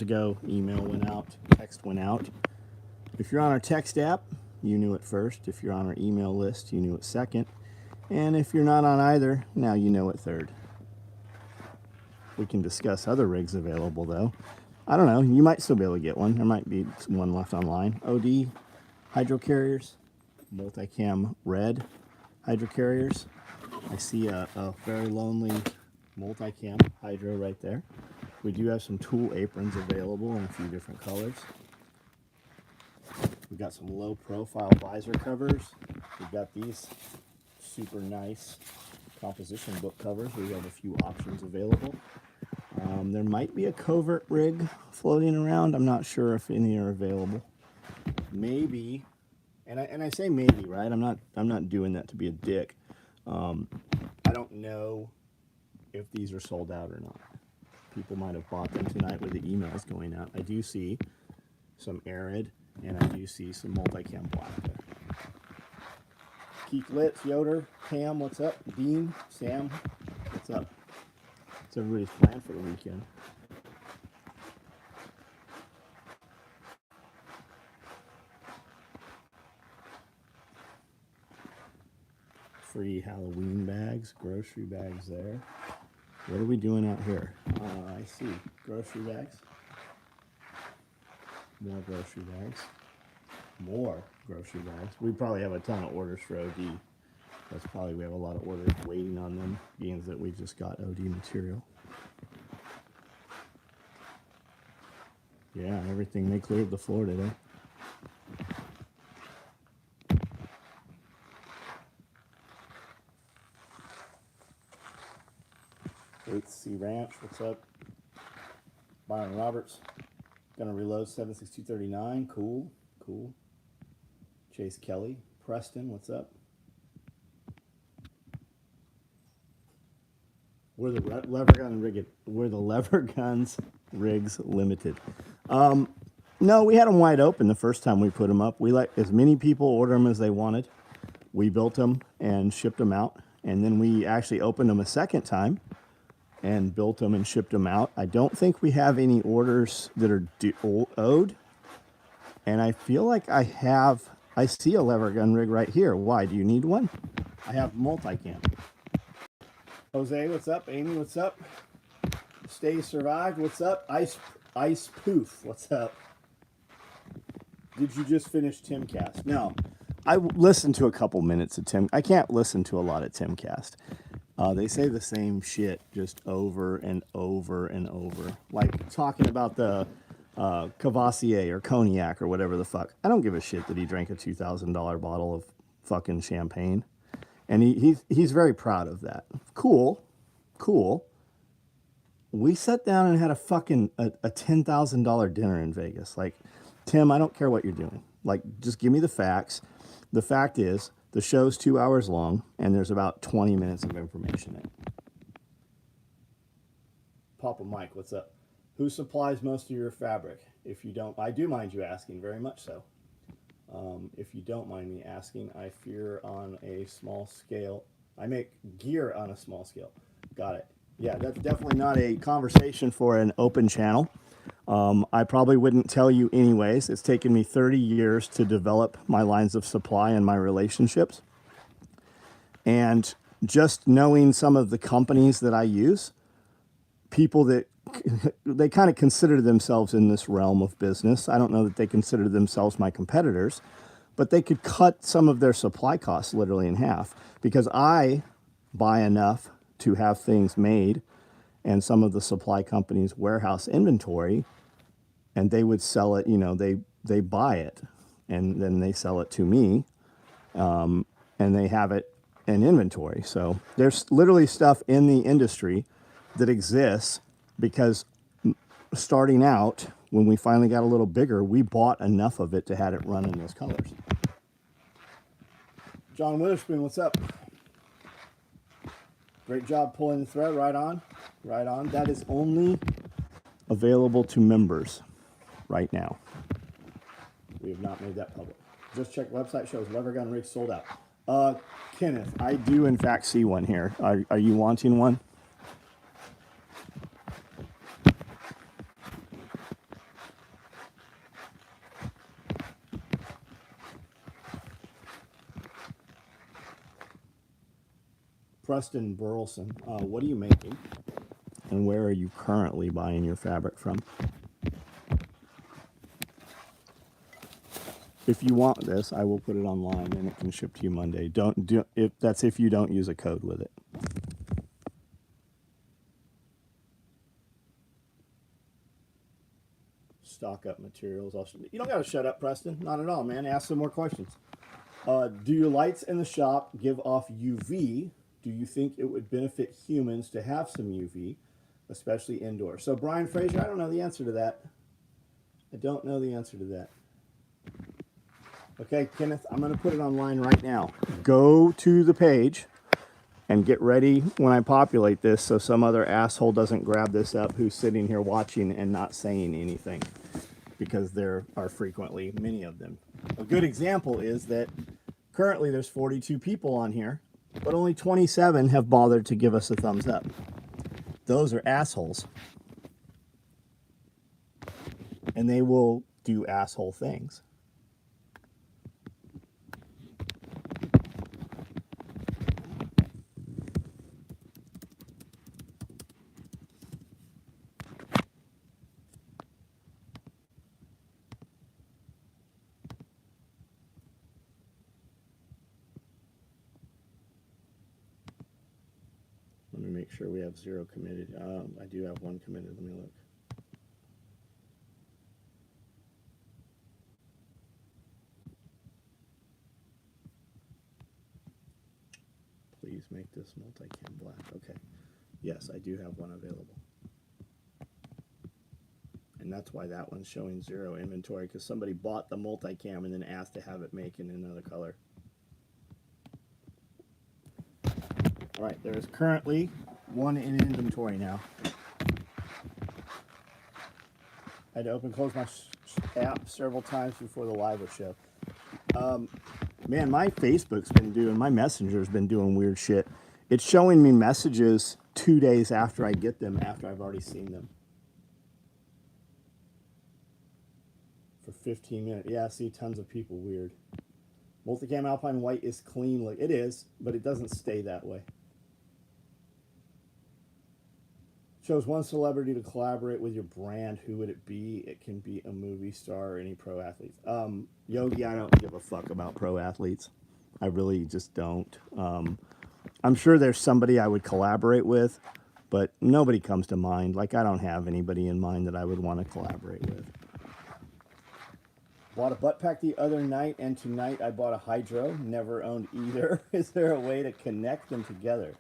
ago, email went out, text went out. If you're on our text app, you knew it first. If you're on our email list, you knew it second. And if you're not on either, now you know it third. We can discuss other rigs available, though. I don't know. You might still be able to get one. There might be one left online. OD hydrocarriers, multicam red hydrocarriers. I see a very lonely multicam hydro right there. We do have some tool aprons available in a few different colors. We've got some low profile visor covers. We've got these super nice composition book covers. We have a few options available. There might be a covert rig floating around. I'm not sure if any are available. Maybe, and I say maybe, right? I'm not doing that to be a dick. I don't know if these are sold out or not. People might have bought them tonight with the emails going out. I do see some Arid, and I do see some multicam black there. Keith Litz, Yoder, Pam, what's up? Dean, Sam, what's up? What's everybody's plan for the weekend? Free Halloween bags, grocery bags there. What are we doing out here? I see grocery bags. More grocery bags. More grocery bags. We probably have a ton of orders for OD. That's probably, we have a lot of orders waiting on them, being that we just got OD material. Yeah, everything, they cleared the floor today. Eighth C Ranch, what's up? Byron Roberts, gonna reload 76239, cool, cool. Chase Kelly, Preston, what's up? We're the lever guns rigs limited. No, we had them wide open the first time we put them up. We let as many people order them as they wanted. We built them and shipped them out, and then we actually opened them a second time and built them and shipped them out. I don't think we have any orders that are owed, and I feel like I see a lever gun rig right here. Why? Do you need one? I have multicam. Jose, what's up? Amy, what's up? Stay survived, what's up? Ice Poof, what's up? Did you just finish Timcast? No, I listened to a couple minutes of Tim. I can't listen to a lot of Timcast. They say the same shit just over and over and over. Like talking about the Cavassier or Cognac or whatever the fuck. I don't give a shit that he drank a $2,000 bottle of fucking champagne. And he's very proud of that. Cool. We sat down and had a fucking a $10,000 dinner in Vegas. Like, Tim, I don't care what you're doing. Like, just give me the facts. The fact is, the show's 2 hours long, and there's about 20 minutes of information in it. Papa Mike, what's up? Who supplies most of your fabric? If you don't, I do mind you asking, very much so. If you don't mind me asking, I fear on a small scale. I make gear on a small scale. Got it. Yeah, that's definitely not a conversation for an open channel. I probably wouldn't tell you anyways. It's taken me 30 years to develop my lines of supply and my relationships. And just knowing some of the companies that I use, people that they kind of consider themselves in this realm of business. I don't know that they consider themselves my competitors, but they could cut some of their supply costs literally in half because I buy enough to have things made and some of the supply companies' warehouse inventory, and they would sell it, they buy it and then they sell it to me, and they have it in inventory. So there's literally stuff in the industry that exists because starting out, when we finally got a little bigger, we bought enough of it to have it run in those colors. John Witherspoon, what's up? Great job pulling the thread. Right on. Right on. That is only available to members right now. We have not made that public. Just check website, shows lever gun rig sold out. Kenneth, I do in fact see one here. Are you wanting one? Preston Burleson, what are you making? And where are you currently buying your fabric from? If you want this, I will put it online and it can ship to you Monday. Don't do if you don't use a code with it. Stock up materials. You don't got to shut up, Preston. Not at all, man. Ask some more questions. Do your lights in the shop give off UV? Do you think it would benefit humans to have some UV, especially indoors? So, Brian Fraser, I don't know the answer to that. I don't know the answer to that. Okay, Kenneth, I'm going to put it online right now. Go to the page and get ready when I populate this so some other asshole doesn't grab this up who's sitting here watching and not saying anything, because there are frequently many of them. A good example is that currently there's 42 people on here, but only 27 have bothered to give us a thumbs up. Those are assholes. And they will do asshole things. Let me make sure we have 0 committed. I do have 1 committed. Let me look. Please make this multicam black. Okay. Yes, I do have 1 available. And that's why that one's showing 0 inventory, because somebody bought the multicam and then asked to have it make in another color. All right, there is currently 1 in inventory now. I had to open and close my app several times before the live would show. Man, my Facebook's been doing, my Messenger's been doing weird shit. It's showing me messages 2 days after I get them, after I've already seen them. For 15 minutes. Yeah, see, tons of people. Weird. Multicam Alpine White is clean. Like, it is, but it doesn't stay that way. Chose 1 celebrity to collaborate with your brand. Who would it be? It can be a movie star or any pro athletes. Yogi, I don't give a fuck about pro athletes. I really just don't. I'm sure there's somebody I would collaborate with, but nobody comes to mind. Like, I don't have anybody in mind that I would want to collaborate with. Bought a butt pack the other night, and tonight I bought a hydro. Never owned either. Is there a way to connect them together?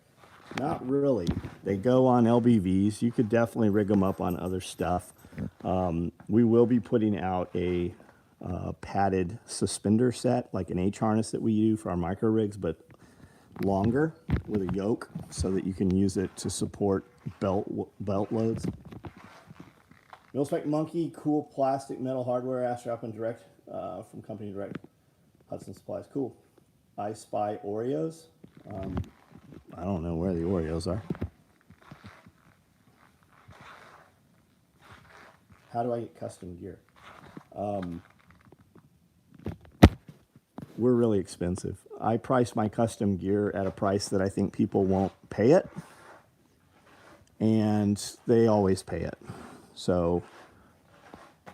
Not really. They go on LBVs. You could definitely rig them up on other stuff. We will be putting out a padded suspender set, like an H harness that we use for our micro rigs, but longer with a yoke so that you can use it to support belt loads. Millspec Monkey, cool plastic metal hardware, Astrap and Direct from Company Direct, Hudson Supplies. Cool. I Spy Oreos. I don't know where the Oreos are. How do I get custom gear? We're really expensive. I price my custom gear at a price that I think people won't pay it, and they always pay it. So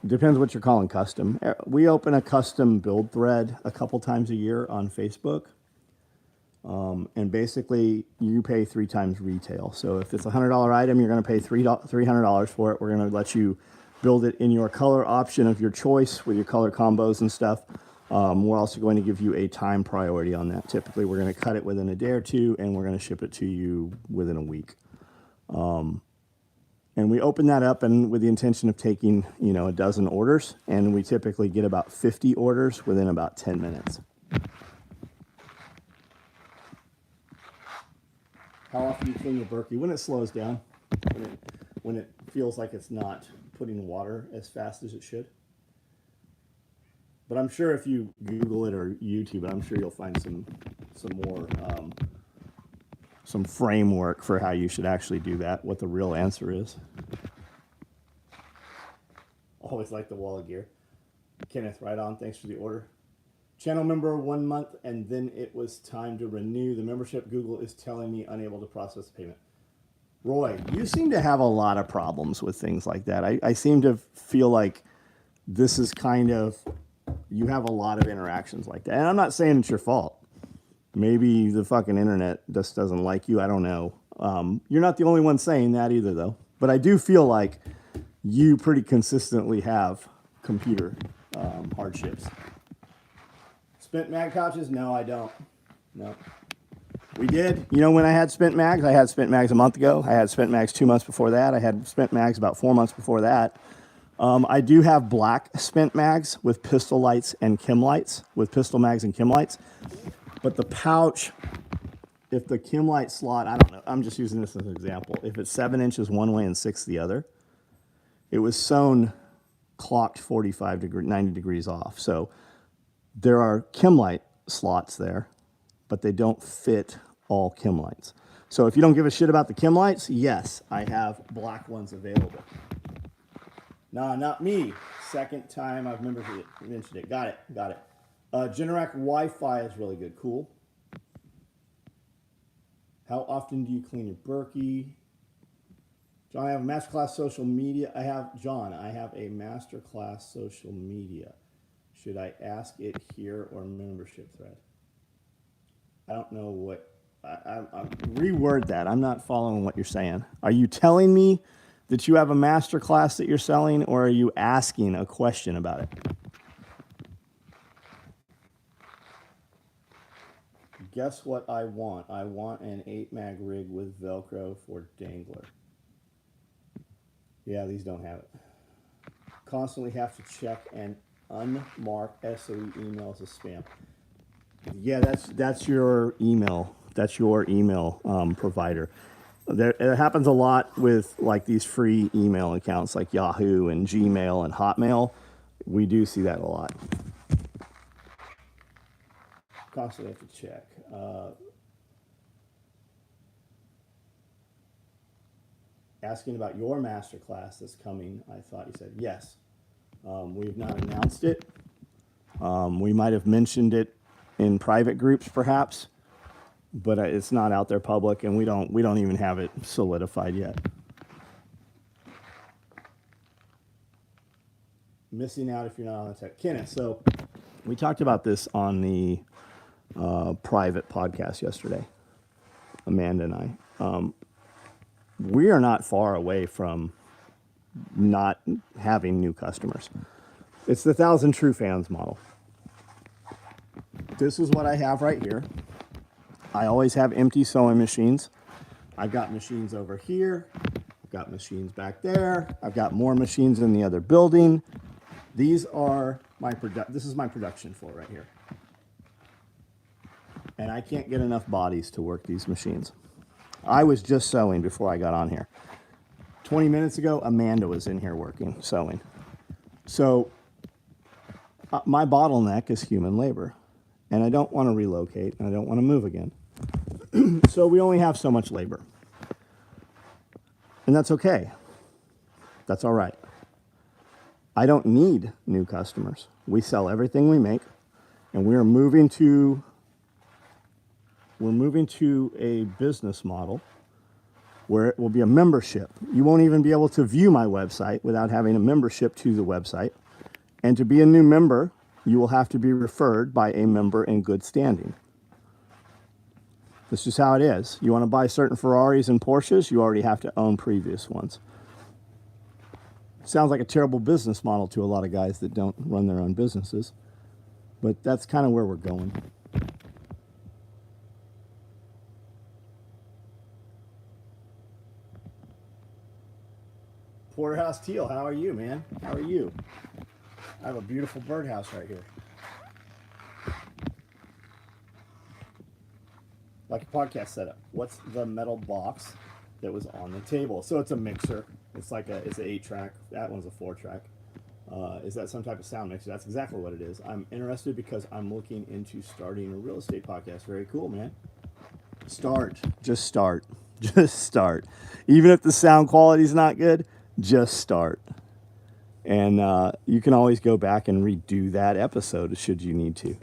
depends what you're calling custom. We open a custom build thread a couple times a year on Facebook. And basically you pay 3 times retail. So if it's a $100 item, you're going to pay $300 for it. We're going to let you build it in your color option of your choice with your color combos and stuff. We're also going to give you a time priority on that. Typically, we're going to cut it within a day or 2, and we're going to ship it to you within a week. And we open that up and with the intention of taking, a dozen orders, and we typically get about 50 orders within about 10 minutes. How often do you clean your Berkey? When it slows down, when it feels like it's not putting water as fast as it should. But I'm sure if you Google it or YouTube it, I'm sure you'll find some more some framework for how you should actually do that, what the real answer is. Always like the wall of gear. Kenneth, right on. Thanks for the order. Channel member 1 month, and then it was time to renew the membership. Google is telling me unable to process the payment. Roy, you seem to have a lot of problems with things like that. I seem to feel like this is kind of, you have a lot of interactions like that. And I'm not saying it's your fault. Maybe the fucking internet just doesn't like you. I don't know. You're not the only one saying that either, though. But I do feel like you pretty consistently have computer hardships. Spent mag pouches? No, I don't. No. We did. You know when I had spent mags? I had spent mags a month ago. I had spent mags 2 months before that. I had spent mags about 4 months before that. I do have black spent mags with pistol lights and chem lights, with pistol mags and chem lights. But the pouch, if the chem light slot, I don't know, I'm just using this as an example. If it's 7 inches one way and 6 the other, it was sewn clocked 90 degrees off. So there are chem light slots there, but they don't fit all chem lights. So if you don't give a shit about the chem lights, yes, I have black ones available. Nah, not me. Second time I've mentioned it. Got it. Generac Wi-Fi is really good. Cool. How often do you clean your Berkey? John, I have a masterclass social media. I have a masterclass social media. Should I ask it here or membership thread? I don't know what, I reword that. I'm not following what you're saying. Are you telling me that you have a masterclass that you're selling, or are you asking a question about it? Guess what I want? I want an 8-mag rig with Velcro for dangler. Yeah, these don't have it. Constantly have to check and unmark SOE emails as spam. Yeah, that's your email. That's your email provider. It happens a lot with like these free email accounts like Yahoo and Gmail and Hotmail. We do see that a lot. Constantly have to check. Asking about your masterclass that's coming, I thought you said yes. We've not announced it. We might have mentioned it in private groups perhaps, but it's not out there public, and we don't even have it solidified yet. Missing out if you're not on the tech. Kenneth, so we talked about this on the private podcast yesterday, Amanda and I. We are not far away from not having new customers. It's the 1,000 true fans model. This is what I have right here. I always have empty sewing machines. I've got machines over here. I've got machines back there. I've got more machines in the other building. These are this is my production floor right here. And I can't get enough bodies to work these machines. I was just sewing before I got on here. 20 minutes ago, Amanda was in here working, sewing. So my bottleneck is human labor. And I don't want to relocate, and I don't want to move again. So we only have so much labor. And that's okay. That's all right. I don't need new customers. We sell everything we make, and we're moving to a business model where it will be a membership. You won't even be able to view my website without having a membership to the website. And to be a new member, you will have to be referred by a member in good standing. This is how it is. You want to buy certain Ferraris and Porsches, you already have to own previous ones. Sounds like a terrible business model to a lot of guys that don't run their own businesses, but that's kind of where we're going. Porterhouse Teal, how are you, man? How are you? I have a beautiful birdhouse right here. Like a podcast setup. What's the metal box that was on the table? So it's a mixer. It's like it's an 8-track. That one's a 4-track. Is that some type of sound mixer? That's exactly what it is. I'm interested because I'm looking into starting a real estate podcast. Very cool, man. Just start. Even if the sound quality is not good, just start. And you can always go back and redo that episode should you need to.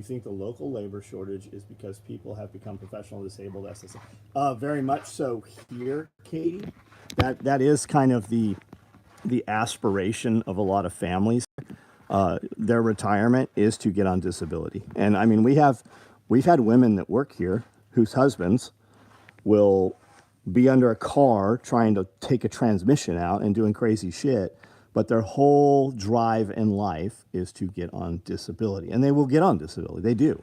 you think the local labor shortage is because people have become professional disabled SSA? Very much so here, Katie. That is kind of the aspiration of a lot of families. Their retirement is to get on disability. And I mean, we've had women that work here whose husbands will be under a car trying to take a transmission out and doing crazy shit, but their whole drive in life is to get on disability. And they will get on disability. They do.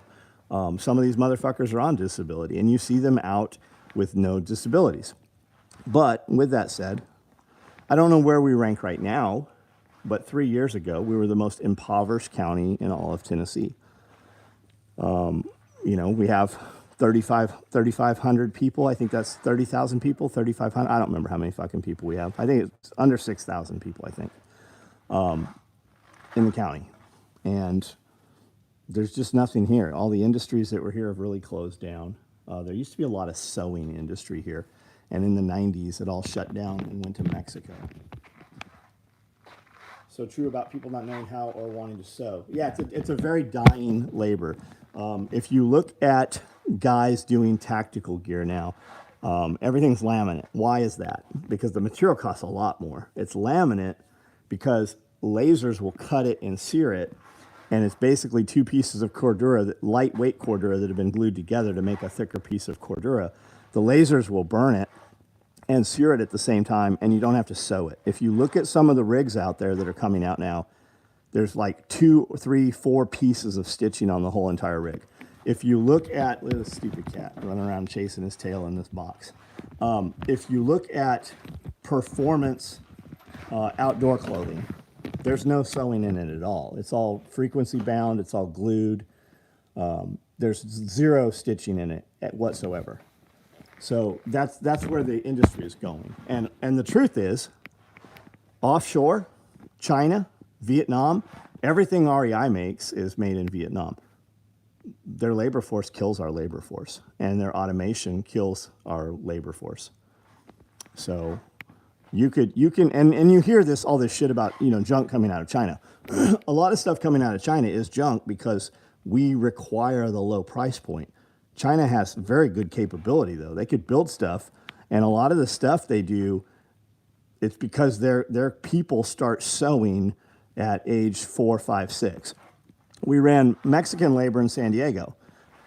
Some of these motherfuckers are on disability, and you see them out with no disabilities. But with that said, I don't know where we rank right now, but 3 years ago, we were the most impoverished county in all of Tennessee. We have 3,500 people. I think that's 30,000 people, 3,500. I don't remember how many fucking people we have. I think it's under 6,000 people, I think, in the county. And there's just nothing here. All the industries that were here have really closed down. There used to be a lot of sewing industry here. And in the 90s, it all shut down and went to Mexico. So true about people not knowing how or wanting to sew. Yeah, it's a very dying labor. If you look at guys doing tactical gear now, everything's laminate. Why is that? Because the material costs a lot more. It's laminate because lasers will cut it and sear it, and it's basically two pieces of cordura, lightweight cordura that have been glued together to make a thicker piece of cordura. The lasers will burn it and sear it at the same time, and you don't have to sew it. If you look at some of the rigs out there that are coming out now, there's like 2, 3, 4 pieces of stitching on the whole entire rig. If you look at, look at this stupid cat running around chasing his tail in this box. If you look at performance outdoor clothing, there's no sewing in it at all. It's all frequency bound, it's all glued. There's zero stitching in it whatsoever. So that's where the industry is going. And the truth is, offshore, China, Vietnam, everything REI makes is made in Vietnam. Their labor force kills our labor force, and their automation kills our labor force. So you can, and you hear all this shit about, junk coming out of China. A lot of stuff coming out of China is junk because we require the low price point. China has very good capability, though. They could build stuff, and a lot of the stuff they do, it's because their people start sewing at age 4, 5, 6. We ran Mexican labor in San Diego.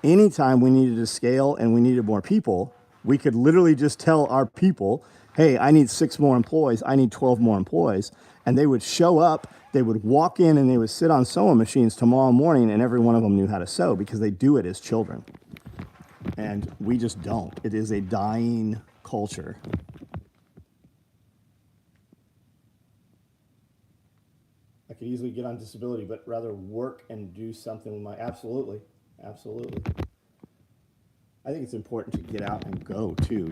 Anytime we needed to scale and we needed more people, we could literally just tell our people, hey, I need 6 more employees, I need 12 more employees, and they would show up, they would walk in, and they would sit on sewing machines tomorrow morning, and every one of them knew how to sew because they do it as children. And we just don't. It is a dying culture. I could easily get on disability, but rather work and do something with my, absolutely. I think it's important to get out and go too,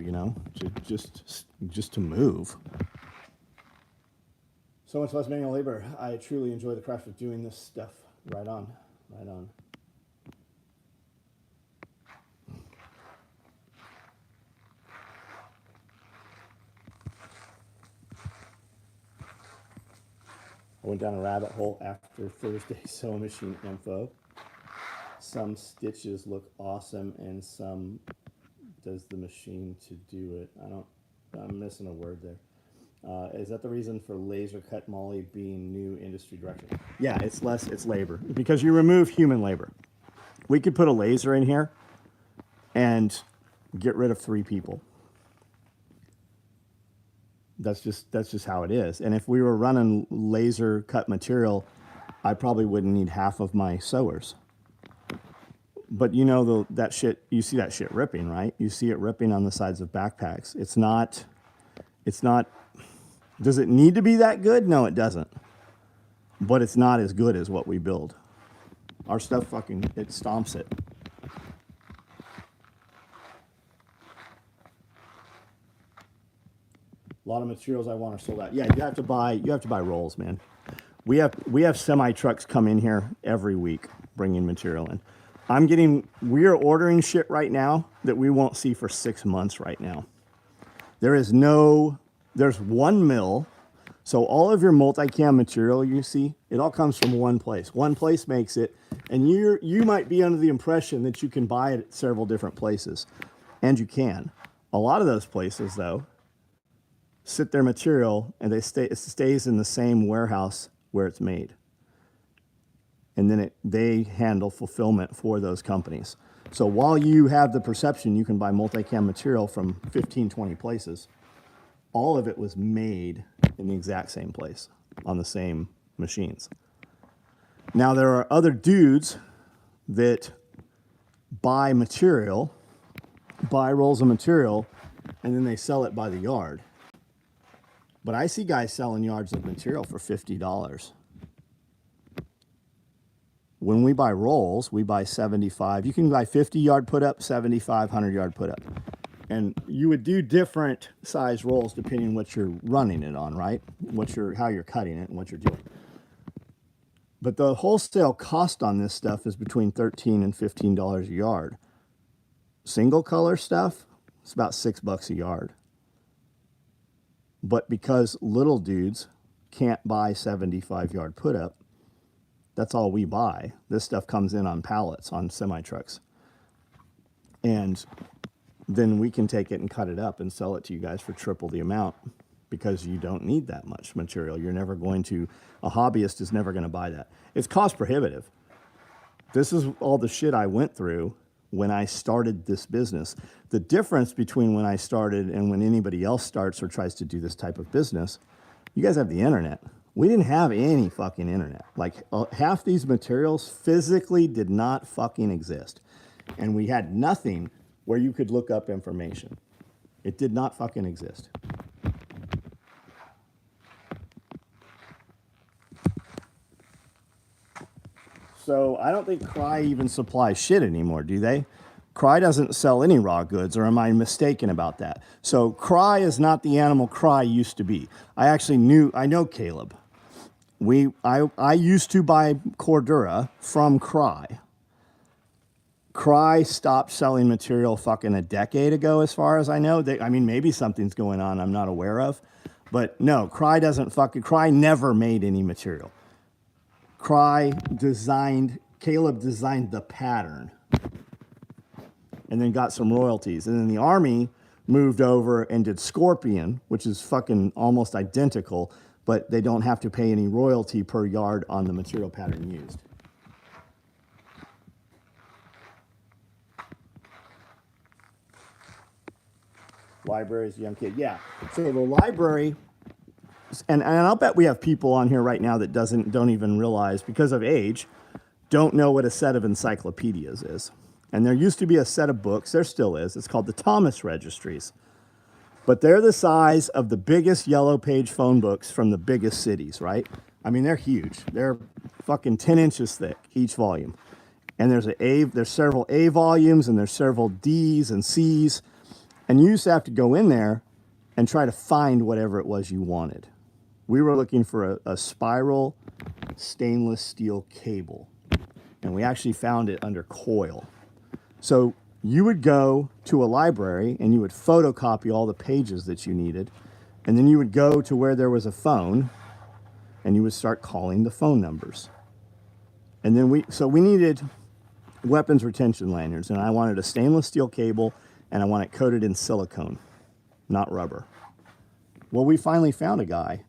just to move. So much less manual labor. I truly enjoy the craft of doing this stuff. Right on. I went down a rabbit hole after Thursday sewing machine info. Some stitches look awesome, and some does the machine to do it. I'm missing a word there. Is that the reason for laser cut molly being new industry direction? Yeah, it's labor because you remove human labor. We could put a laser in here and get rid of 3 people. That's just how it is. And if we were running laser cut material, I probably wouldn't need half of my sewers. But that shit, you see that shit ripping, right? You see it ripping on the sides of backpacks. It's not, does it need to be that good? No, it doesn't. But it's not as good as what we build. Our stuff it stomps it. A lot of materials I want are sold out. Yeah, you have to buy rolls, man. We have semi trucks come in here every week bringing material in. We are ordering shit right now that we won't see for 6 months right now. There's one mill. So all of your multicam material you see, it all comes from one place. One place makes it, And you might be under the impression that you can buy it at several different places, and you can. A lot of those places, though, sit their material and it stays in the same warehouse where it's made. And then they handle fulfillment for those companies. So while you have the perception you can buy multicam material from 15, 20 places, all of it was made in the exact same place on the same machines. Now, there are other dudes that buy rolls of material, and then they sell it by the yard. But I see guys selling yards of material for $50. When we buy rolls, we buy 75. You can buy 50 yard put up, 75, 100 yard put up. And you would do different size rolls depending on what you're running it on, right? How you're cutting it and what you're doing. But the wholesale cost on this stuff is between $13 and $15 a yard. Single color stuff, it's about $6 a yard. But because little dudes can't buy 75 yard put up, that's all we buy. This stuff comes in on pallets, on semi-trucks. And then we can take it and cut it up and sell it to you guys for triple the amount, because you don't need that much material. A hobbyist is never going to buy that. It's cost prohibitive. This is all the shit I went through when I started this business. The difference between when I started and when anybody else starts or tries to do this type of business, you guys have the internet. We didn't have any fucking internet. Like half these materials physically did not fucking exist. And we had nothing where you could look up information. It did not fucking exist. So I don't think Cry even supplies shit anymore, do they? Cry doesn't sell any raw goods, or am I mistaken about that? So Cry is not the animal Cry used to be. I know Caleb. I used to buy Cordura from Cry. Cry stopped selling material fucking a decade ago, as far as I know. Maybe something's going on I'm not aware of. But no, Cry never made any material. Caleb designed the pattern and then got some royalties. And then the Army moved over and did Scorpion, which is fucking almost identical, but they don't have to pay any royalty per yard on the material pattern used. Libraries, young kid. Yeah. So the library, and I'll bet we have people on here right now that don't even realize, because of age, don't know what a set of encyclopedias is. And there used to be a set of books, there still is, it's called the Thomas Registries. But they're the size of the biggest yellow page phone books from the biggest cities, right? I mean, they're huge. They're fucking 10 inches thick, each volume. And there's several A volumes, and there's several D's and C's. And you used to have to go in there and try to find whatever it was you wanted. We were looking for a spiral stainless steel cable. And we actually found it under coil. So you would go to a library and you would photocopy all the pages that you needed. And then you would go to where there was a phone and you would start calling the phone numbers. And then we needed weapons retention lanyards, and I wanted a stainless steel cable, and I want it coated in silicone, not rubber. Well, we finally found a guy.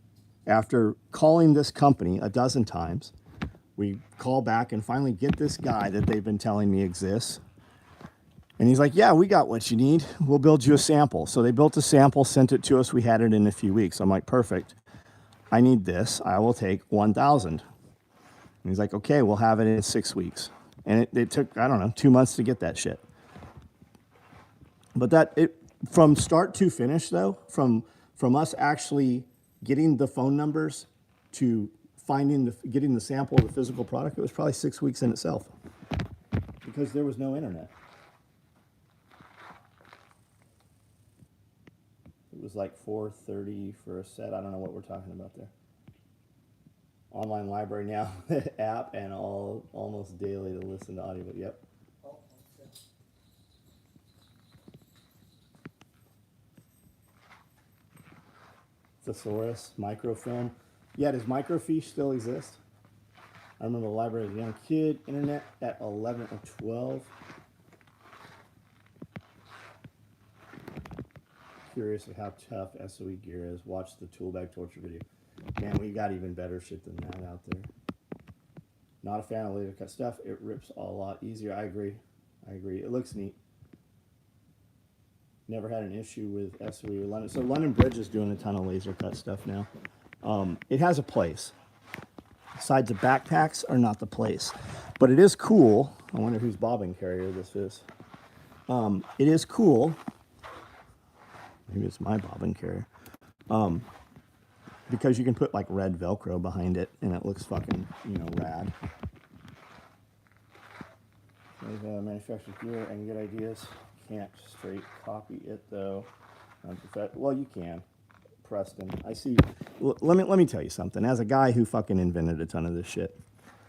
After calling this company a dozen times, we call back and finally get this guy that they've been telling me exists. And he's like, yeah, we got what you need. We'll build you a sample. So they built a sample, sent it to us. We had it in a few weeks. I'm like, perfect. I need this. I will take 1,000. And he's like, okay, we'll have it in 6 weeks. And it took, 2 months to get that shit. But from start to finish, though, from us actually getting the phone numbers to getting the sample of the physical product, it was probably 6 weeks in itself, because there was no internet. It was like $4.30 for a set. I don't know what we're talking about there. Online library now, app, and almost daily to listen to audio. Yep. Thesaurus, microfilm. Yeah, does microfiche still exist? I remember the library as a young kid, internet at 11 or 12. Curious of how tough SOE gear is. Watch the tool bag torture video. Man, we got even better shit than that out there. Not a fan of laser cut stuff. It rips a lot easier. I agree. It looks neat. Never had an issue with SOE or London. So London Bridge is doing a ton of laser cut stuff now. It has a place. Sides of backpacks are not the place. But it is cool. I wonder whose bobbin carrier this is. It is cool. Maybe it's my bobbin carrier. Because you can put like red Velcro behind it and it looks fucking, rad. Manufactured gear and good ideas. Can't straight copy it though. Well, you can. Preston, I see. Let me tell you something. As a guy who fucking invented a ton of this shit,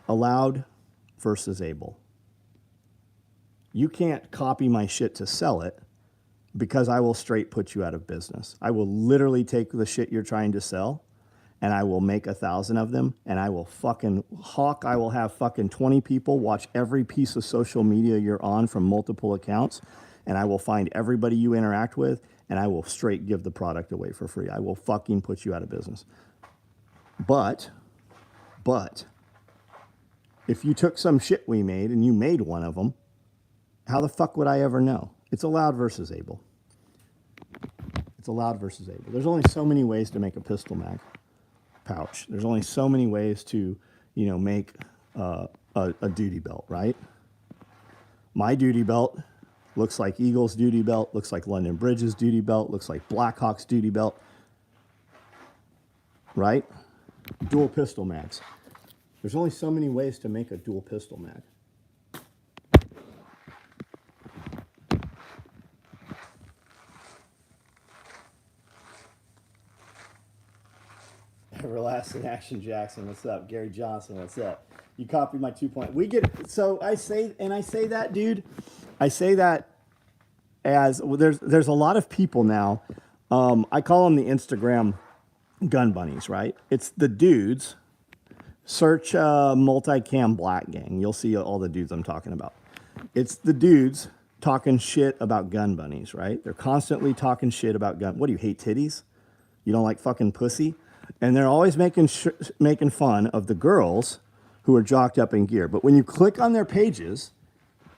allowed versus able. You can't copy my shit to sell it because I will straight put you out of business. I will literally take the shit you're trying to sell and I will make 1,000 of them and I will fucking hawk. I will have fucking 20 people watch every piece of social media you're on from multiple accounts and I will find everybody you interact with and I will straight give the product away for free. I will fucking put you out of business. But, if you took some shit we made and you made one of them, how the fuck would I ever know? It's allowed versus able. It's allowed versus able. There's only so many ways to make a pistol mag pouch. There's only so many ways to, make a duty belt, right? My duty belt looks like Eagle's duty belt, looks like London Bridge's duty belt, looks like Blackhawk's duty belt, right? Dual pistol mags. There's only so many ways to make a dual pistol mag. Everlasting Action Jackson, what's up? Gary Johnson, what's up? You copied my 2 point. We get, so I say that, dude. I say that as well, there's a lot of people now. I call them the Instagram gun bunnies, right? It's the dudes. Search multicam black gang. You'll see all the dudes I'm talking about. It's the dudes talking shit about gun bunnies, right? They're constantly talking shit about gun. What do you hate, titties? You don't like fucking pussy? And they're always making fun of the girls who are jocked up in gear. But when you click on their pages,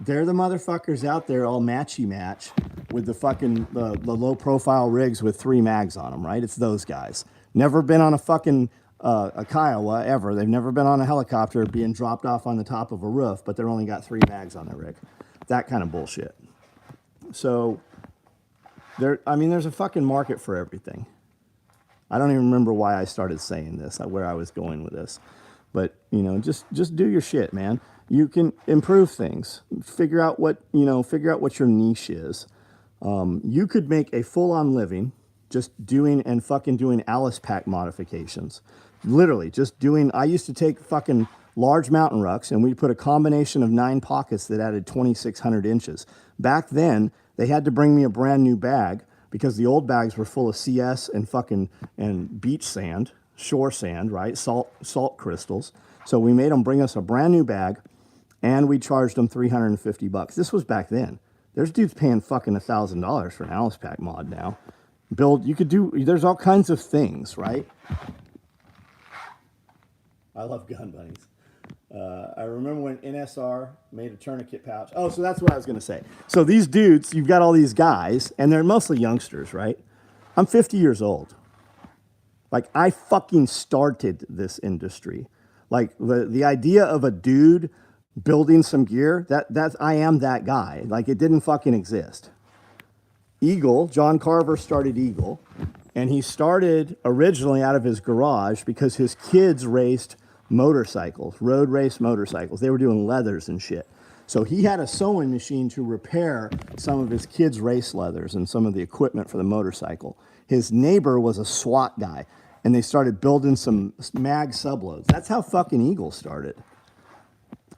they're the motherfuckers out there all matchy match with the fucking the low profile rigs with 3 mags on them, right? It's those guys. Never been on a fucking a Kiowa ever. They've never been on a helicopter being dropped off on the top of a roof, but they're only got 3 mags on their rig. That kind of bullshit. So there's a fucking market for everything. I don't even remember why I started saying this, where I was going with this. But, just do your shit, man. You can improve things. Figure out what your niche is. You could make a full-on living just doing Alice pack modifications. Literally, I used to take fucking large mountain rucks and we'd put a combination of 9 pockets that added 2,600 inches. Back then, they had to bring me a brand new bag because the old bags were full of CS and beach sand, shore sand, right? Salt crystals. So we made them bring us a brand new bag and we charged them $350. This was back then. There's dudes paying fucking $1,000 for an Alice pack mod now. There's all kinds of things, right? I love gun bunnies. I remember when NSR made a tourniquet pouch. Oh, so that's what I was going to say. So these dudes, you've got all these guys, and they're mostly youngsters, right? I'm 50 years old. Like, I fucking started this industry. Like, the idea of a dude building some gear, I am that guy. Like, it didn't fucking exist. Eagle, John Carver started Eagle, and he started originally out of his garage because his kids raced motorcycles, road race motorcycles. They were doing leathers and shit. So he had a sewing machine to repair some of his kids' race leathers and some of the equipment for the motorcycle. His neighbor was a SWAT guy, and they started building some mag subloads. That's how fucking Eagle started.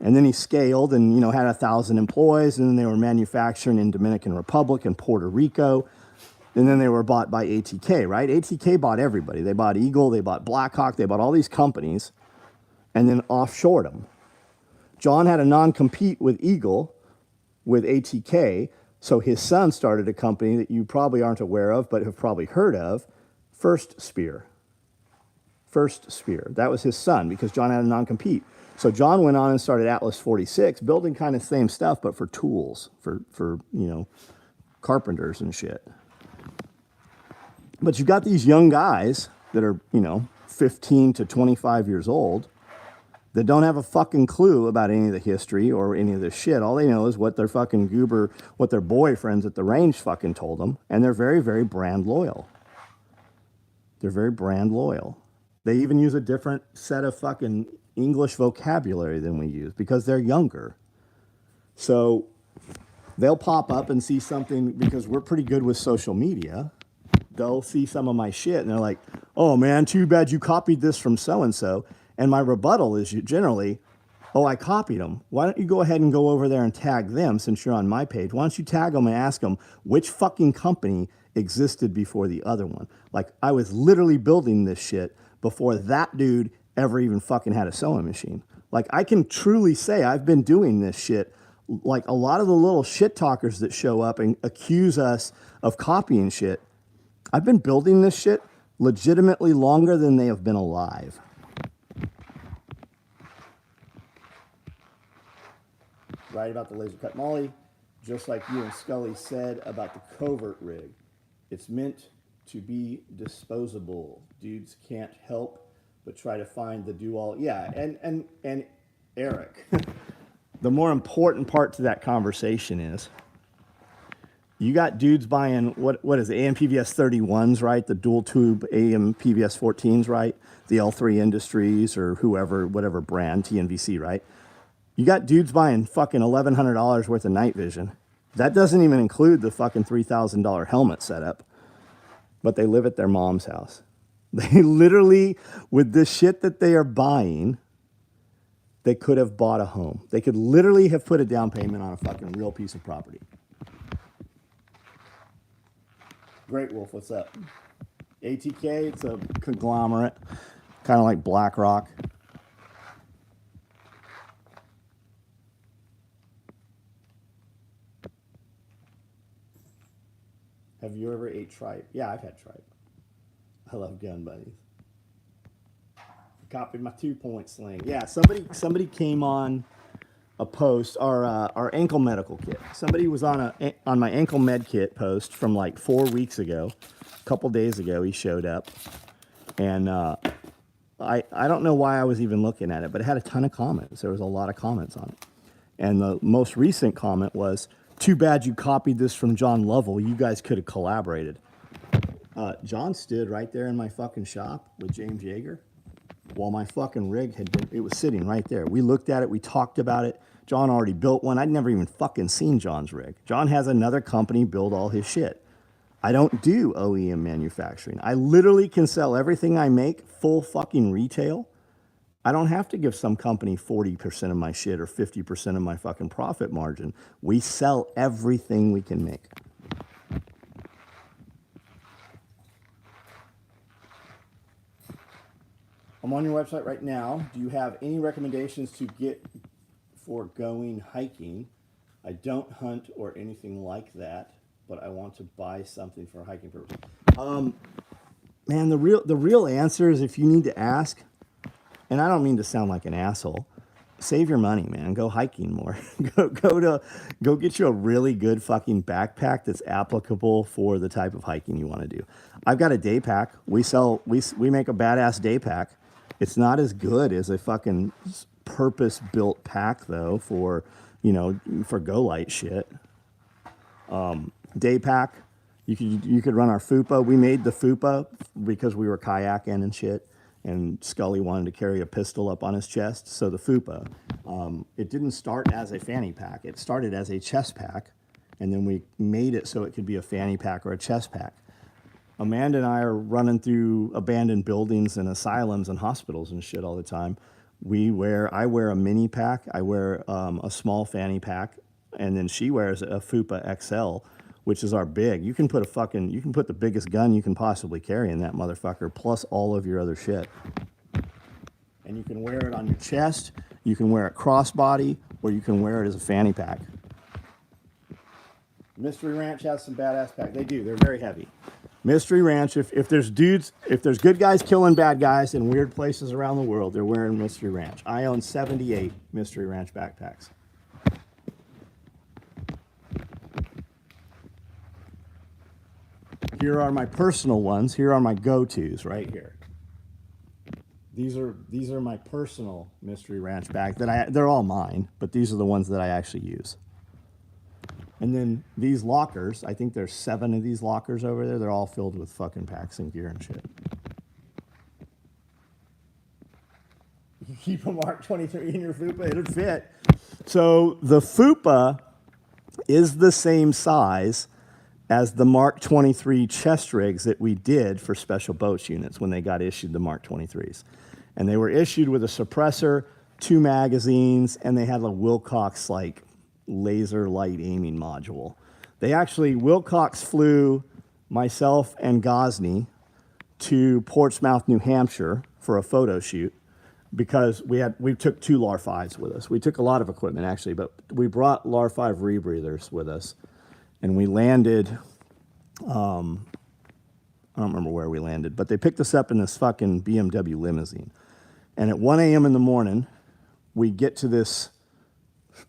And then he scaled and, had 1,000 employees, and then they were manufacturing in Dominican Republic and Puerto Rico. And then they were bought by ATK, right? ATK bought everybody. They bought Eagle, they bought Blackhawk, they bought all these companies. and then offshored them. John had a non-compete with Eagle, with ATK, so his son started a company that you probably aren't aware of, but have probably heard of, First Spear. First Spear. That was his son because John had a non-compete. So John went on and started Atlas 46, building kind of the same stuff, but for tools, for carpenters and shit. But you've got these young guys that are, 15 to 25 years old that don't have a fucking clue about any of the history or any of this shit. All they know is what their fucking what their boyfriends at the range fucking told them. And they're very, very brand loyal. They're very brand loyal. They even use a different set of fucking English vocabulary than we use because they're younger. So they'll pop up and see something because we're pretty good with social media. They'll see some of my shit and they're like, oh man, too bad you copied this from so-and-so. And my rebuttal is generally, oh, I copied them. Why don't you go ahead and go over there and tag them since you're on my page? Why don't you tag them and ask them which fucking company existed before the other one? Like, I was literally building this shit before that dude ever even fucking had a sewing machine. Like, I can truly say I've been doing this shit. Like, a lot of the little shit talkers that show up and accuse us of copying shit, I've been building this shit legitimately longer than they have been alive. Right about the laser cut molly, just like you and Scully said about the covert rig. It's meant to be disposable. Dudes can't help but try to find the do-all. Yeah, and Eric, the more important part to that conversation is you got dudes buying, what is it, AMPVS 31s, right? The dual tube AMPVS 14s, right? The L3 Industries or whoever, whatever brand, TNVC, right? You got dudes buying fucking $1,100 worth of night vision. That doesn't even include the fucking $3,000 helmet setup. But they live at their mom's house. They literally, with the shit that they are buying, they could have bought a home. They could literally have put a down payment on a fucking real piece of property. Great Wolf, what's up? ATK, it's a conglomerate, kind of like BlackRock. Have you ever ate tripe? Yeah, I've had tripe. I love gun buddies. Copied my 2-point sling. Yeah, somebody came on a post, our ankle medical kit. Somebody was on my ankle med kit post from like 4 weeks ago. A couple days ago, he showed up, and I don't know why I was even looking at it, but it had a ton of comments. There was a lot of comments on it, and the most recent comment was, too bad you copied this from John Lovell. You guys could have collaborated. John stood right there in my fucking shop with James Yeager while my fucking rig it was sitting right there. We looked at it. We talked about it. John already built one. I'd never even fucking seen John's rig. John has another company build all his shit. I don't do OEM manufacturing. I literally can sell everything I make full fucking retail. I don't have to give some company 40% of my shit or 50% of my fucking profit margin. We sell everything we can make. I'm on your website right now. Do you have any recommendations to get for going hiking? I don't hunt or anything like that, but I want to buy something for hiking purposes. Man, the real answer is if you need to ask, and I don't mean to sound like an asshole, save your money, man. Go hiking more. go get you a really good fucking backpack that's applicable for the type of hiking you want to do. I've got a day pack. We make a badass day pack. It's not as good as a fucking purpose-built pack though for go light shit. Day pack. You could run our FUPA. We made the FUPA because we were kayaking and shit. And Scully wanted to carry a pistol up on his chest. So the FUPA, it didn't start as a fanny pack. It started as a chest pack. And then we made it so it could be a fanny pack or a chest pack. Amanda and I are running through abandoned buildings and asylums and hospitals and shit all the time. I wear a mini pack. I wear a small fanny pack. And then she wears a FUPA XL, which is our big. You can put the biggest gun you can possibly carry in that motherfucker, plus all of your other shit. And you can wear it on your chest, you can wear it crossbody, or you can wear it as a fanny pack. Mystery Ranch has some badass packs. They do. They're very heavy. Mystery Ranch, if there's good guys killing bad guys in weird places around the world, they're wearing Mystery Ranch. I own 78 Mystery Ranch backpacks. Here are my personal ones. Here are my go-tos right here. These are my personal Mystery Ranch bags they're all mine, but these are the ones that I actually use. And then these lockers, I think there's 7 of these lockers over there. They're all filled with fucking packs and gear and shit. You keep a Mark 23 in your FUPA, it'll fit. So the FUPA is the same size as the Mark 23 chest rigs that we did for special boats units when they got issued the Mark 23s. And they were issued with a suppressor, 2 magazines, and they had a Wilcox like laser light aiming module. Wilcox flew myself and Gosney to Portsmouth, New Hampshire for a photo shoot because we took 2 LAR 5s with us. We took a lot of equipment actually, but we brought LAR 5 rebreathers with us. And we landed, I don't remember where we landed, but they picked us up in this fucking BMW limousine. And at 1 a.m. in the morning, we get to this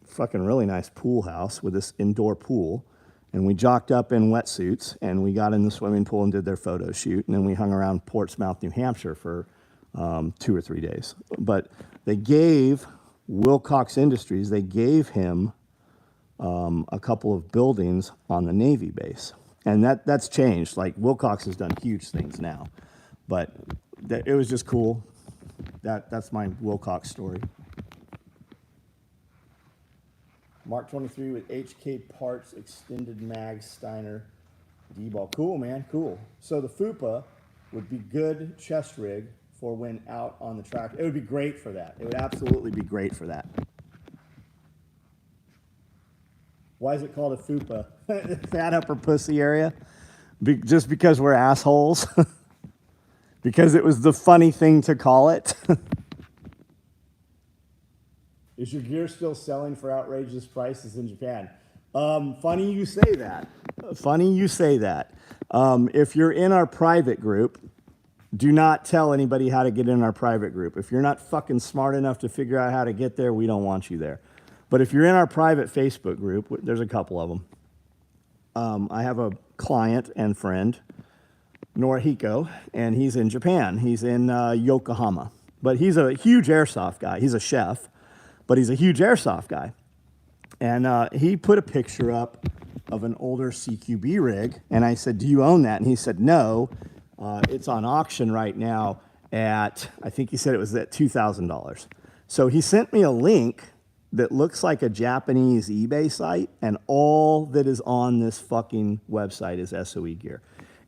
fucking really nice pool house with this indoor pool. And we jocked up in wetsuits and we got in the swimming pool and did their photo shoot. And then we hung around Portsmouth, New Hampshire for 2 or 3 days. But they gave Wilcox Industries, they gave him a couple of buildings on the Navy base. And that's changed. Like Wilcox has done huge things now. But it was just cool. That's my Wilcox story. Mark 23 with HK Parts Extended Mag Steiner D-ball. Cool, man, cool. So the FUPA would be good chest rig for when out on the track. It would be great for that. It would absolutely be great for that. Why is it called a FUPA? Fat upper pussy area? Just because we're assholes? Because it was the funny thing to call it? Is your gear still selling for outrageous prices in Japan? Funny you say that. Funny you say that. If you're in our private group, do not tell anybody how to get in our private group. If you're not fucking smart enough to figure out how to get there, we don't want you there. But if you're in our private Facebook group, there's a couple of them. I have a client and friend, Norihiko, and he's in Japan. He's in Yokohama. But he's a huge airsoft guy. He's a chef, but he's a huge airsoft guy. And he put a picture up of an older CQB rig, and I said, do you own that? And he said, no, it's on auction right now at, I think he said it was at $2,000. So he sent me a link that looks like a Japanese eBay site, and all that is on this fucking website is SOE gear.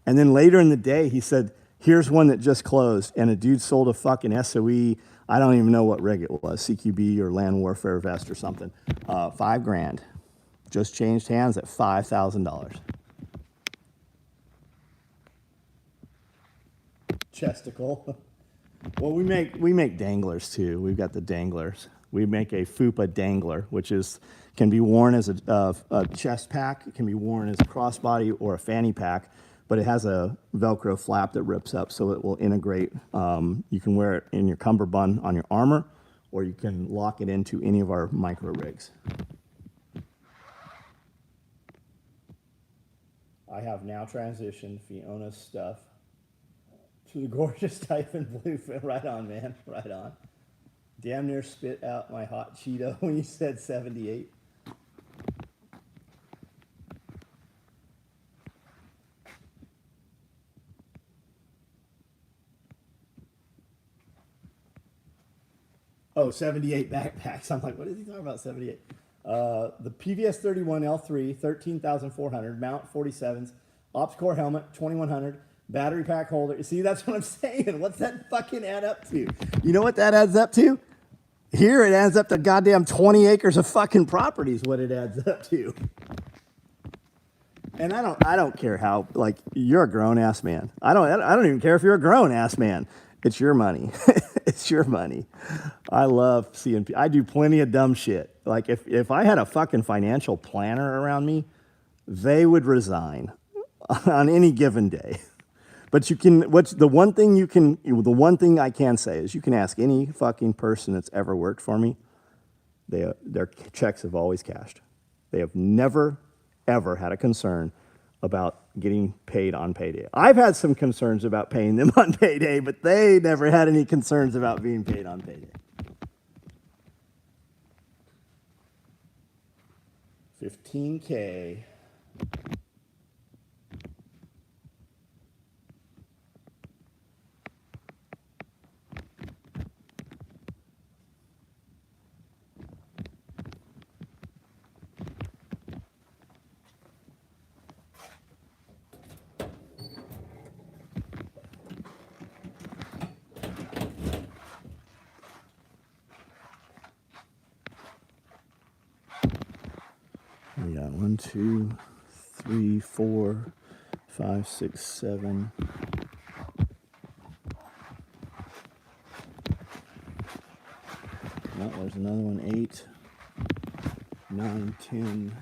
And then later in the day, he said, here's one that just closed, and a dude sold a fucking SOE, I don't even know what rig it was, CQB or Land Warfare Vest or something, $5,000. Just changed hands at $5,000. Chesticle. Well, we make danglers too. We've got the danglers. We make a FUPA dangler, which can be worn as a chest pack. It can be worn as a crossbody or a fanny pack, but it has a Velcro flap that rips up, so it will integrate. You can wear it in your cummerbund on your armor, or you can lock it into any of our micro rigs. I have now transitioned Fiona's stuff to the gorgeous Typhon Blue. Right on, man. Right on. Damn near spit out my hot Cheeto when you said 78. Oh, 78 backpacks. I'm like, what is he talking about, 78? The PVS 31 L3, 13,400, mount 47s, ops core helmet, 2,100, battery pack holder. See, that's what I'm saying. What's that fucking add up to? You know what that adds up to? Here it adds up to goddamn 20 acres of fucking property is what it adds up to. And I don't care how, like, you're a grown ass man. I don't even care if you're a grown ass man. It's your money. It's your money. I love seeing. I do plenty of dumb shit. Like if I had a fucking financial planner around me, they would resign on any given day. But you can. What's the one thing you can? The one thing I can say is you can ask any fucking person that's ever worked for me. Their checks have always cashed. They have never, ever had a concern about getting paid on payday. I've had some concerns about paying them on payday, but they never had any concerns about being paid on payday. 15K. We got 1, 2, 3, 4, 5, 6, 7. No, there's another one. 8, 9, 10,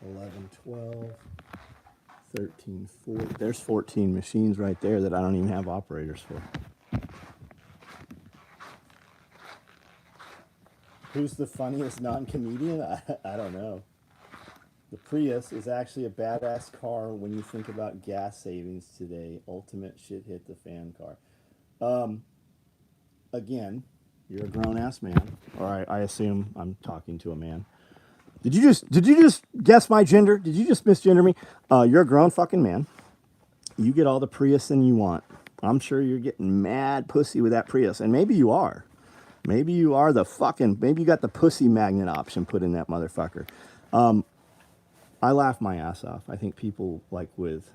11, 12, 13, 14. There's 14 machines right there that I don't even have operators for. Who's the funniest non-comedian? I don't know. The Prius is actually a badass car when you think about gas savings today. Ultimate shit hit the fan car. Again, you're a grown-ass man. Or I assume I'm talking to a man. Did you just guess my gender? Did you just misgender me? You're a grown fucking man. You get all the Prius and you want. I'm sure you're getting mad pussy with that Prius. And maybe you are. Maybe you are maybe you got the pussy magnet option put in that motherfucker. I laugh my ass off. I think people like with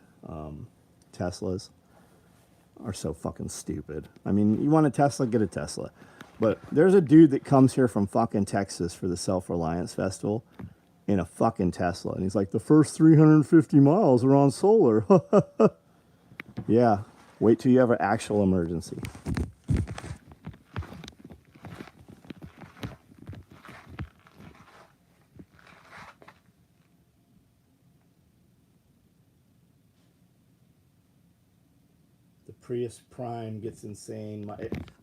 Teslas are so fucking stupid. I mean, you want a Tesla, get a Tesla. But there's a dude that comes here from fucking Texas for the Self-Reliance Festival in a fucking Tesla. And he's like, the first 350 miles are on solar. Yeah, wait till you have an actual emergency. Prius Prime gets insane.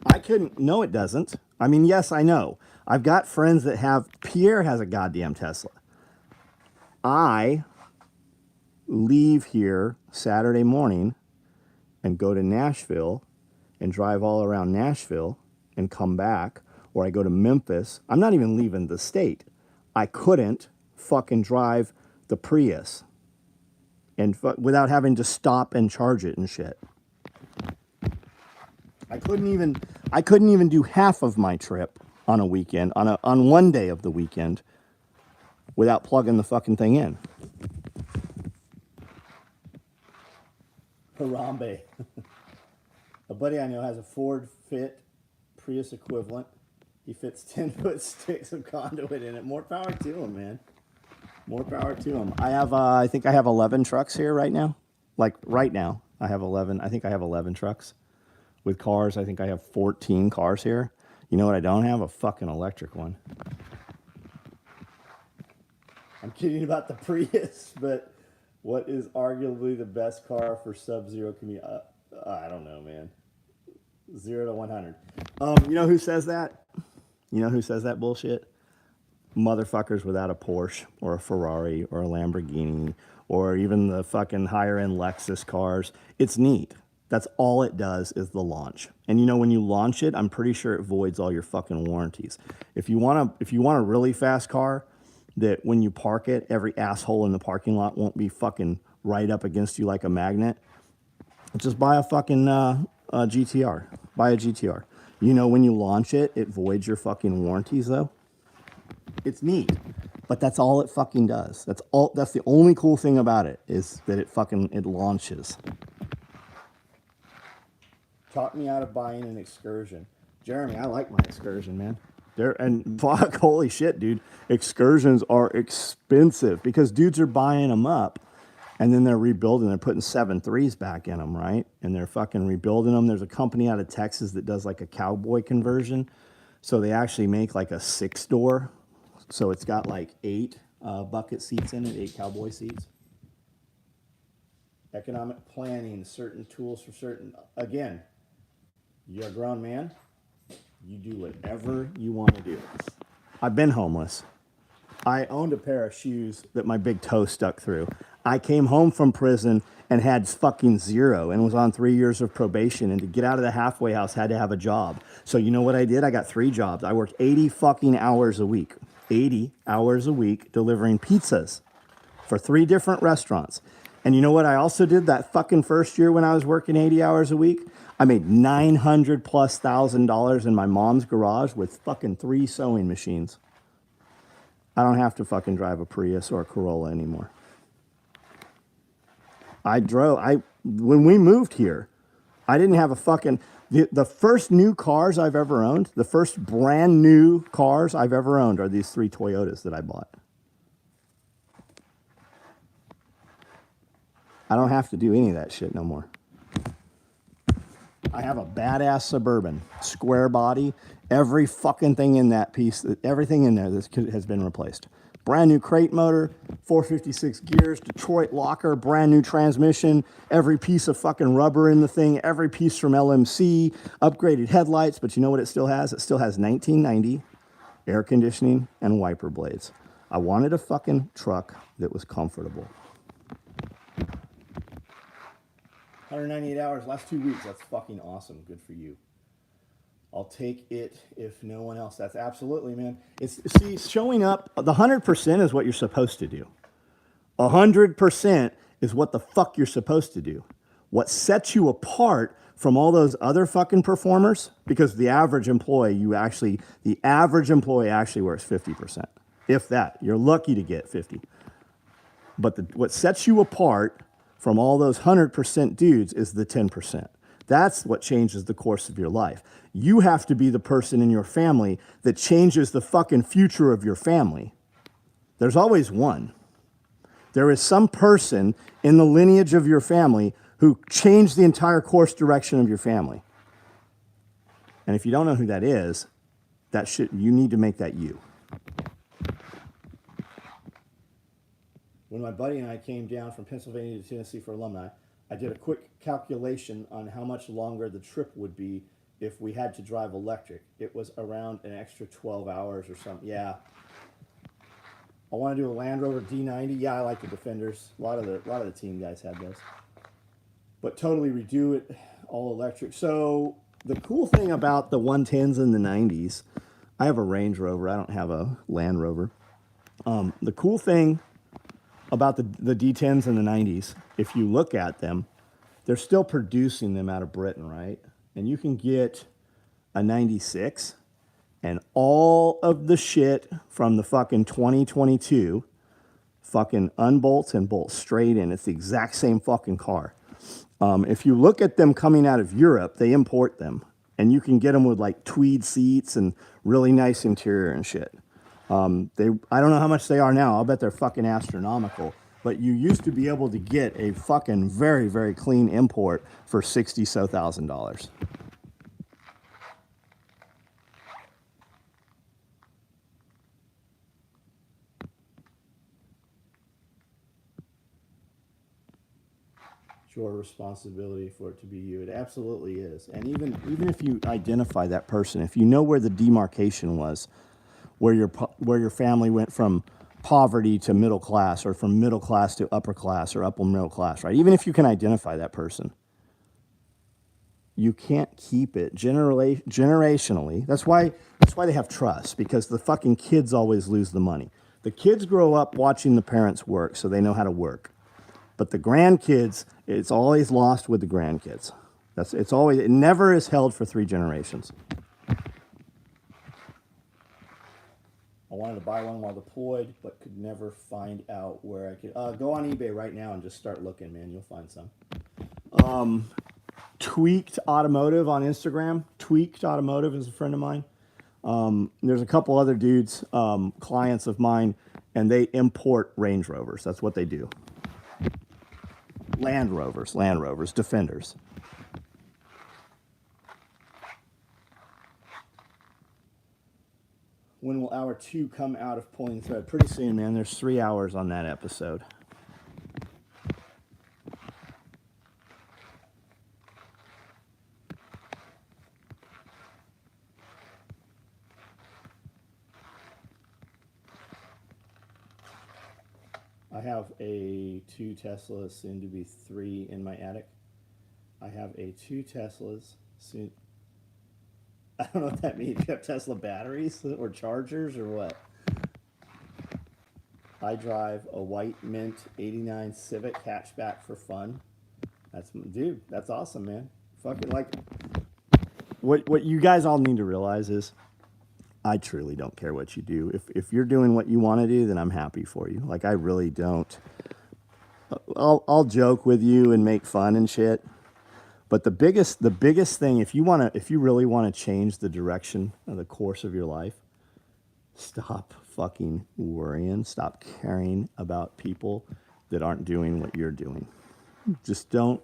I couldn't. No, it doesn't. I mean, yes, I know. I've got friends that have. Pierre has a goddamn Tesla. I leave here Saturday morning and go to Nashville and drive all around Nashville and come back, or I go to Memphis. I'm not even leaving the state. I couldn't fucking drive the Prius and without having to stop and charge it and shit. I couldn't even do half of my trip on a weekend, on one day of the weekend, without plugging the fucking thing in. Harambe. A buddy I know has a Ford Fit Prius equivalent. He fits 10-foot sticks of conduit in it. More power to him, man. More power to him. I think I have 11 trucks here right now. Like right now, I have 11. I think I have 11 trucks. With cars, I think I have 14 cars here. You know what I don't have? A fucking electric one. I'm kidding about the Prius, but what is arguably the best car for sub-zero commute? I don't know, man. 0 to 100. You know who says that? You know who says that bullshit? Motherfuckers without a Porsche or a Ferrari or a Lamborghini or even the fucking higher-end Lexus cars. It's neat. That's all it does is the launch. And you know, when you launch it, I'm pretty sure it voids all your fucking warranties. If you want a really fast car that when you park it, every asshole in the parking lot won't be fucking right up against you like a magnet, just buy a fucking GTR. Buy a GTR. You know, when you launch it, it voids your fucking warranties though. It's neat. But that's all it fucking does. That's the only cool thing about it is that it launches. Talk me out of buying an Excursion. Jeremy, I like my Excursion, man. And fuck, holy shit, dude. Excursions are expensive because dudes are buying them up And then they're rebuilding. They're putting 7.3s back in them, right? And they're fucking rebuilding them. There's a company out of Texas that does like a cowboy conversion. So they actually make like a 6-door. So it's got like 8 bucket seats in it, 8 cowboy seats. Economic planning, certain tools for certain. Again, you're a grown man. You do whatever you want to do. I've been homeless. I owned a pair of shoes that my big toe stuck through. I came home from prison and had fucking 0 and was on 3 years of probation. And to get out of the halfway house, had to have a job. So you know what I did? I got 3 jobs. I worked 80 fucking hours a week. 80 hours a week delivering pizzas for 3 different restaurants. And you know what I also did that fucking first year when I was working 80 hours a week? I made $900,000+ in my mom's garage with fucking 3 sewing machines. I don't have to fucking drive a Prius or a Corolla anymore. When we moved here, I didn't have a fucking, the first new cars I've ever owned, the first brand new cars I've ever owned are these 3 Toyotas that I bought. I don't have to do any of that shit no more. I have a badass Suburban, square body, every fucking thing in that piece, everything in there has been replaced. Brand new crate motor, 456 gears, Detroit locker, brand new transmission, every piece of fucking rubber in the thing, every piece from LMC, upgraded headlights, but you know what it still has? It still has 1990 air conditioning and wiper blades. I wanted a fucking truck that was comfortable. 198 hours, last 2 weeks. That's fucking awesome. Good for you. I'll take it if no one else. That's absolutely, man. See, showing up, the 100% is what you're supposed to do. 100% is what the fuck you're supposed to do. What sets you apart from all those other fucking performers, because the average employee actually works 50%. If that. You're lucky to get 50. But what sets you apart from all those 100% dudes is the 10%. That's what changes the course of your life. You have to be the person in your family that changes the fucking future of your family. There's always one. There is some person in the lineage of your family who changed the entire course direction of your family. And if you don't know who that is, you need to make that you. When my buddy and I came down from Pennsylvania to Tennessee for alumni, I did a quick calculation on how much longer the trip would be if we had to drive electric. It was around an extra 12 hours or something. Yeah. I want to do a Land Rover D90. Yeah, I like the Defenders. A lot of the team guys had those. But totally redo it all electric. So the cool thing about the 110s and the 90s, I have a Range Rover. I don't have a Land Rover. The cool thing about the D10s and the 90s, if you look at them, they're still producing them out of Britain, right? And you can get a 96 and all of the shit from the fucking 2022 fucking unbolts and bolts straight in. It's the exact same fucking car. If you look at them coming out of Europe, they import them. And you can get them with like tweed seats and really nice interior and shit. I don't know how much they are now. I'll bet they're fucking astronomical. But you used to be able to get a fucking very, very clean import for $60,000. It's your responsibility for it to be you. It absolutely is. And even if you identify that person, if you know where the demarcation was, where your family went from poverty to middle class, or from middle class to upper class, or upper middle class, right? Even if you can identify that person, you can't keep it generationally. That's why they have trust, because the fucking kids always lose the money. The kids grow up watching the parents work, so they know how to work. But the grandkids, it's always lost with the grandkids. It never is held for 3 generations. I wanted to buy one while deployed, but could never find out where I could. Go on eBay right now and just start looking, man. You'll find some. Tweaked Automotive on Instagram. Tweaked Automotive is a friend of mine. There's a couple other dudes, clients of mine, and they import Range Rovers. That's what they do. Land Rovers, Defenders. When will hour 2 come out of pulling thread? Pretty soon, man. There's 3 hours on that episode. I have a 2 Teslas, soon to be 3 in my attic. I have a 2 Teslas, soon. I don't know what that means. You have Tesla batteries or chargers or what? I drive a white mint 89 Civic hatchback for fun. Dude, that's awesome, man. Fucking like, what you guys all need to realize is, I truly don't care what you do. If you're doing what you want to do, then I'm happy for you. Like, I really don't. I'll joke with you and make fun and shit. But the biggest thing, if you really want to change the direction of the course of your life, stop fucking worrying. Stop caring about people that aren't doing what you're doing. Just don't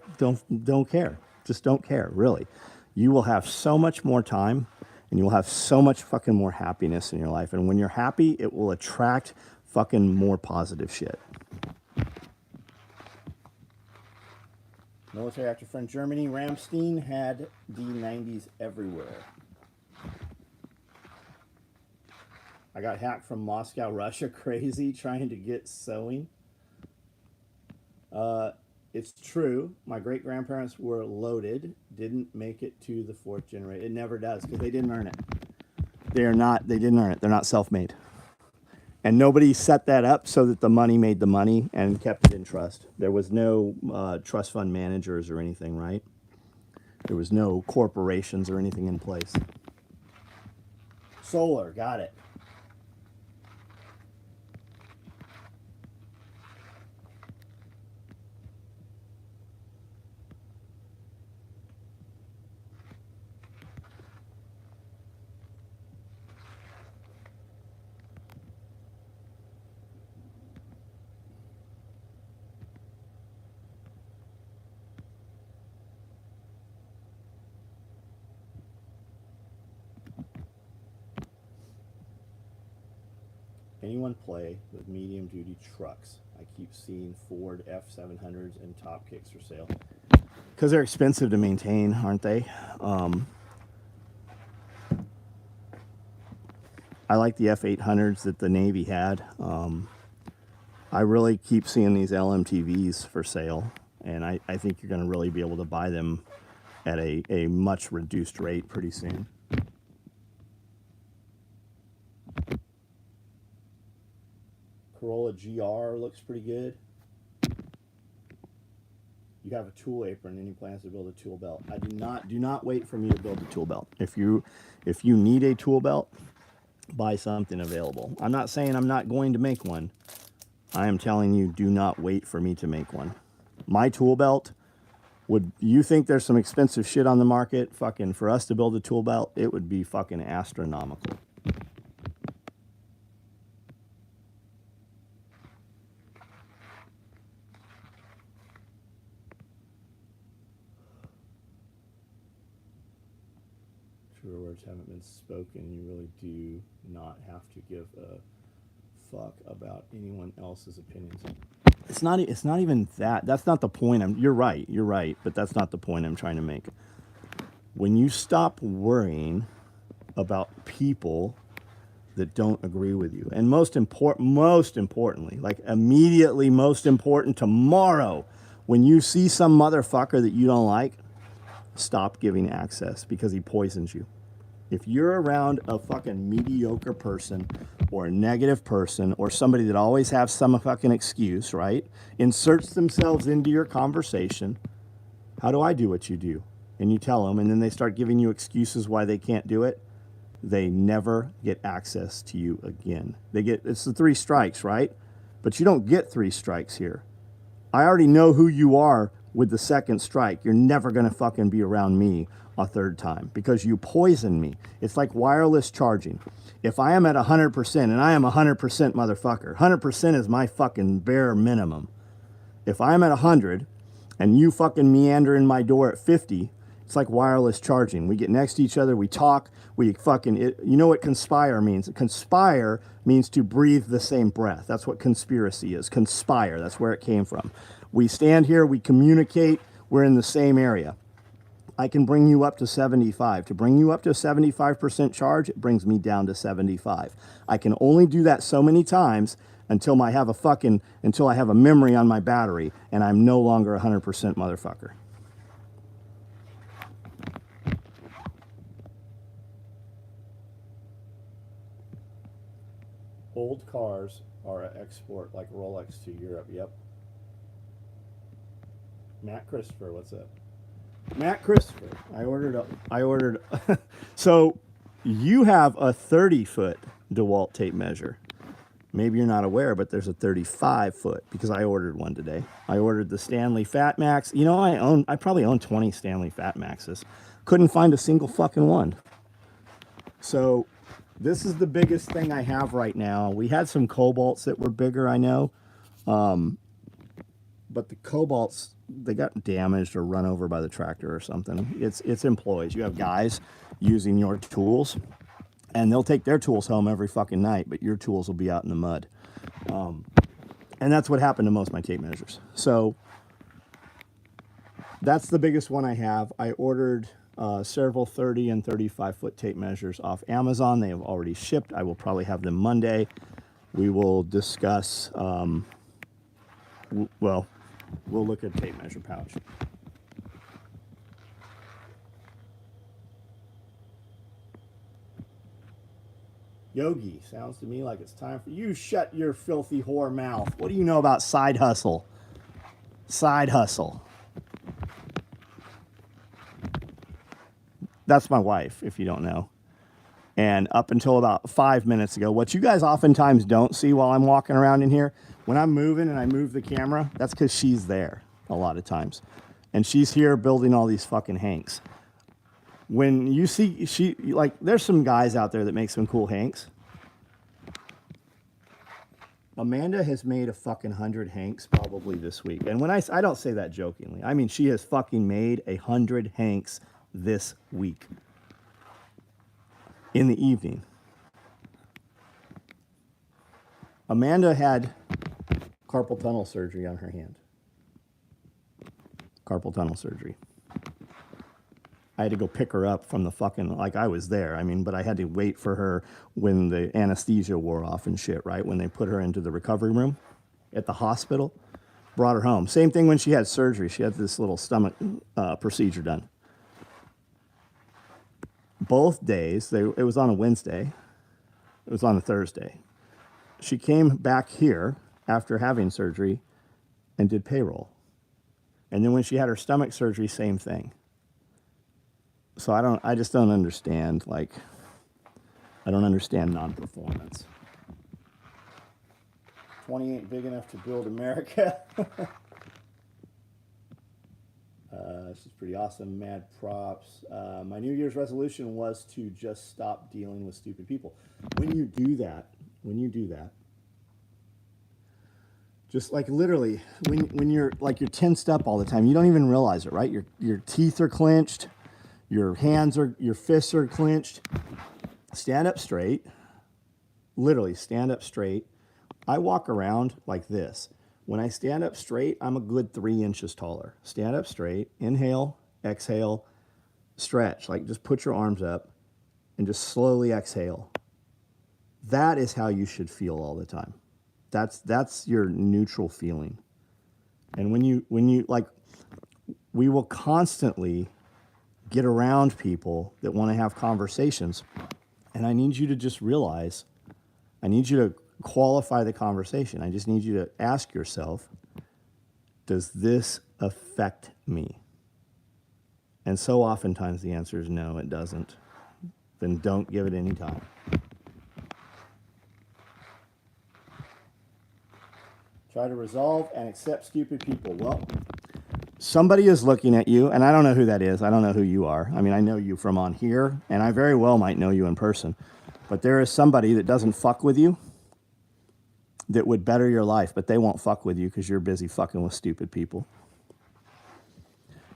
care. Just don't care, really. You will have so much more time, and you will have so much fucking more happiness in your life. And when you're happy, it will attract fucking more positive shit. Military actor friend Germany, Ramstein had D90s everywhere. I got hacked from Moscow, Russia. Crazy, trying to get sewing. It's true. My great-grandparents were loaded. Didn't make it to the 4th generation. It never does, because they didn't earn it. They didn't earn it. They're not self-made. And nobody set that up so that the money made the money and kept it in trust. There was no trust fund managers or anything, right? There was no corporations or anything in place. Solar, got it. Anyone play with medium duty trucks? I keep seeing Ford F700s and Top Kicks for sale. Because they're expensive to maintain, aren't they? I like the F800s that the Navy had. I really keep seeing these LMTVs for sale, and I think you're going to really be able to buy them at a much reduced rate pretty soon. Corolla GR looks pretty good. You have a tool apron. Any plans to build a tool belt? I do not wait for me to build a tool belt. If you need a tool belt, buy something available. I'm not saying I'm not going to make one. I am telling you, do not wait for me to make one. My tool belt, you think there's some expensive shit on the market? Fucking, for us to build a tool belt, it would be fucking astronomical. Truer words haven't been spoken. You really do not have to give a fuck about anyone else's opinions. It's not even that. That's not the point. You're right, but that's not the point I'm trying to make. When you stop worrying about people that don't agree with you, and most importantly, like immediately most important tomorrow, when you see some motherfucker that you don't like, stop giving access, because he poisons you. If you're around a fucking mediocre person or a negative person or somebody that always has some fucking excuse, right? Inserts themselves into your conversation. How do I do what you do? And you tell them, and then they start giving you excuses why they can't do it. They never get access to you again. It's the 3 strikes, right? But you don't get 3 strikes here. I already know who you are with the 2nd strike. You're never going to fucking be around me a 3rd time because you poison me. It's like wireless charging. If I am at 100%, and I am 100% motherfucker, 100% is my fucking bare minimum. If I'm at 100 and you fucking meander in my door at 50, it's like wireless charging. We get next to each other, we talk, we fucking, you know what conspire means? Conspire means to breathe the same breath. That's what conspiracy is. Conspire, that's where it came from. We stand here, we communicate, we're in the same area. I can bring you up to 75. To bring you up to 75% charge, it brings me down to 75. I can only do that so many times until I have a memory on my battery and I'm no longer 100% motherfucker. Old cars are an export like Rolex to Europe. Yep. Matt Christopher, what's up? Matt Christopher, I ordered. So you have a 30-foot DeWalt tape measure. Maybe you're not aware, but there's a 35-foot because I ordered one today. I ordered the Stanley Fat Max. You know, I probably own 20 Stanley Fat Maxes. Couldn't find a single fucking one. So this is the biggest thing I have right now. We had some Cobalts that were bigger, I know. But the Cobalts, they got damaged or run over by the tractor or something. It's employees. You have guys using your tools, and they'll take their tools home every fucking night, but your tools will be out in the mud. And that's what happened to most of my tape measures. So that's the biggest one I have. I ordered several 30 and 35-foot tape measures off Amazon. They have already shipped. I will probably have them Monday. We will discuss, we'll look at tape measure pouch. Yogi, sounds to me like it's time for you. Shut your filthy whore mouth. What do you know about side hustle? Side hustle. That's my wife, if you don't know. And up until about 5 minutes ago, what you guys oftentimes don't see while I'm walking around in here, when I'm moving and I move the camera, that's because she's there a lot of times. And she's here building all these fucking hanks. When you see, there's some guys out there that make some cool hanks. Amanda has made a fucking 100 hanks probably this week. And when I don't say that jokingly. I mean, she has fucking made 100 hanks this week. In the evening. Amanda had carpal tunnel surgery on her hand. Carpal tunnel surgery. I had to go pick her up from the fucking, like I was there. I mean, but I had to wait for her when the anesthesia wore off and shit, right? When they put her into the recovery room at the hospital, brought her home. Same thing when she had surgery. She had this little stomach procedure done. Both days, it was on a Wednesday. It was on a Thursday. She came back here after having surgery and did payroll. And then when she had her stomach surgery, same thing. So I just don't understand, I don't understand non-performance. 28 big enough to build America. This is pretty awesome. Mad props. My New Year's resolution was to just stop dealing with stupid people. When you do that, just like literally, when you're tensed up all the time, you don't even realize it, right? Your teeth are clenched, your fists are clenched. Stand up straight. Literally, stand up straight. I walk around like this. When I stand up straight, I'm a good 3 inches taller. Stand up straight, inhale, exhale, stretch. Just put your arms up and just slowly exhale. That is how you should feel all the time. That's your neutral feeling. And when you we will constantly get around people that want to have conversations. And I need you to just realize, I need you to qualify the conversation. I just need you to ask yourself, does this affect me? And so oftentimes the answer is no, it doesn't. Then don't give it any time. Try to resolve and accept stupid people. Well, somebody is looking at you, and I don't know who that is. I don't know who you are. I mean, I know you from on here, and I very well might know you in person. But there is somebody that doesn't fuck with you that would better your life, but they won't fuck with you because you're busy fucking with stupid people.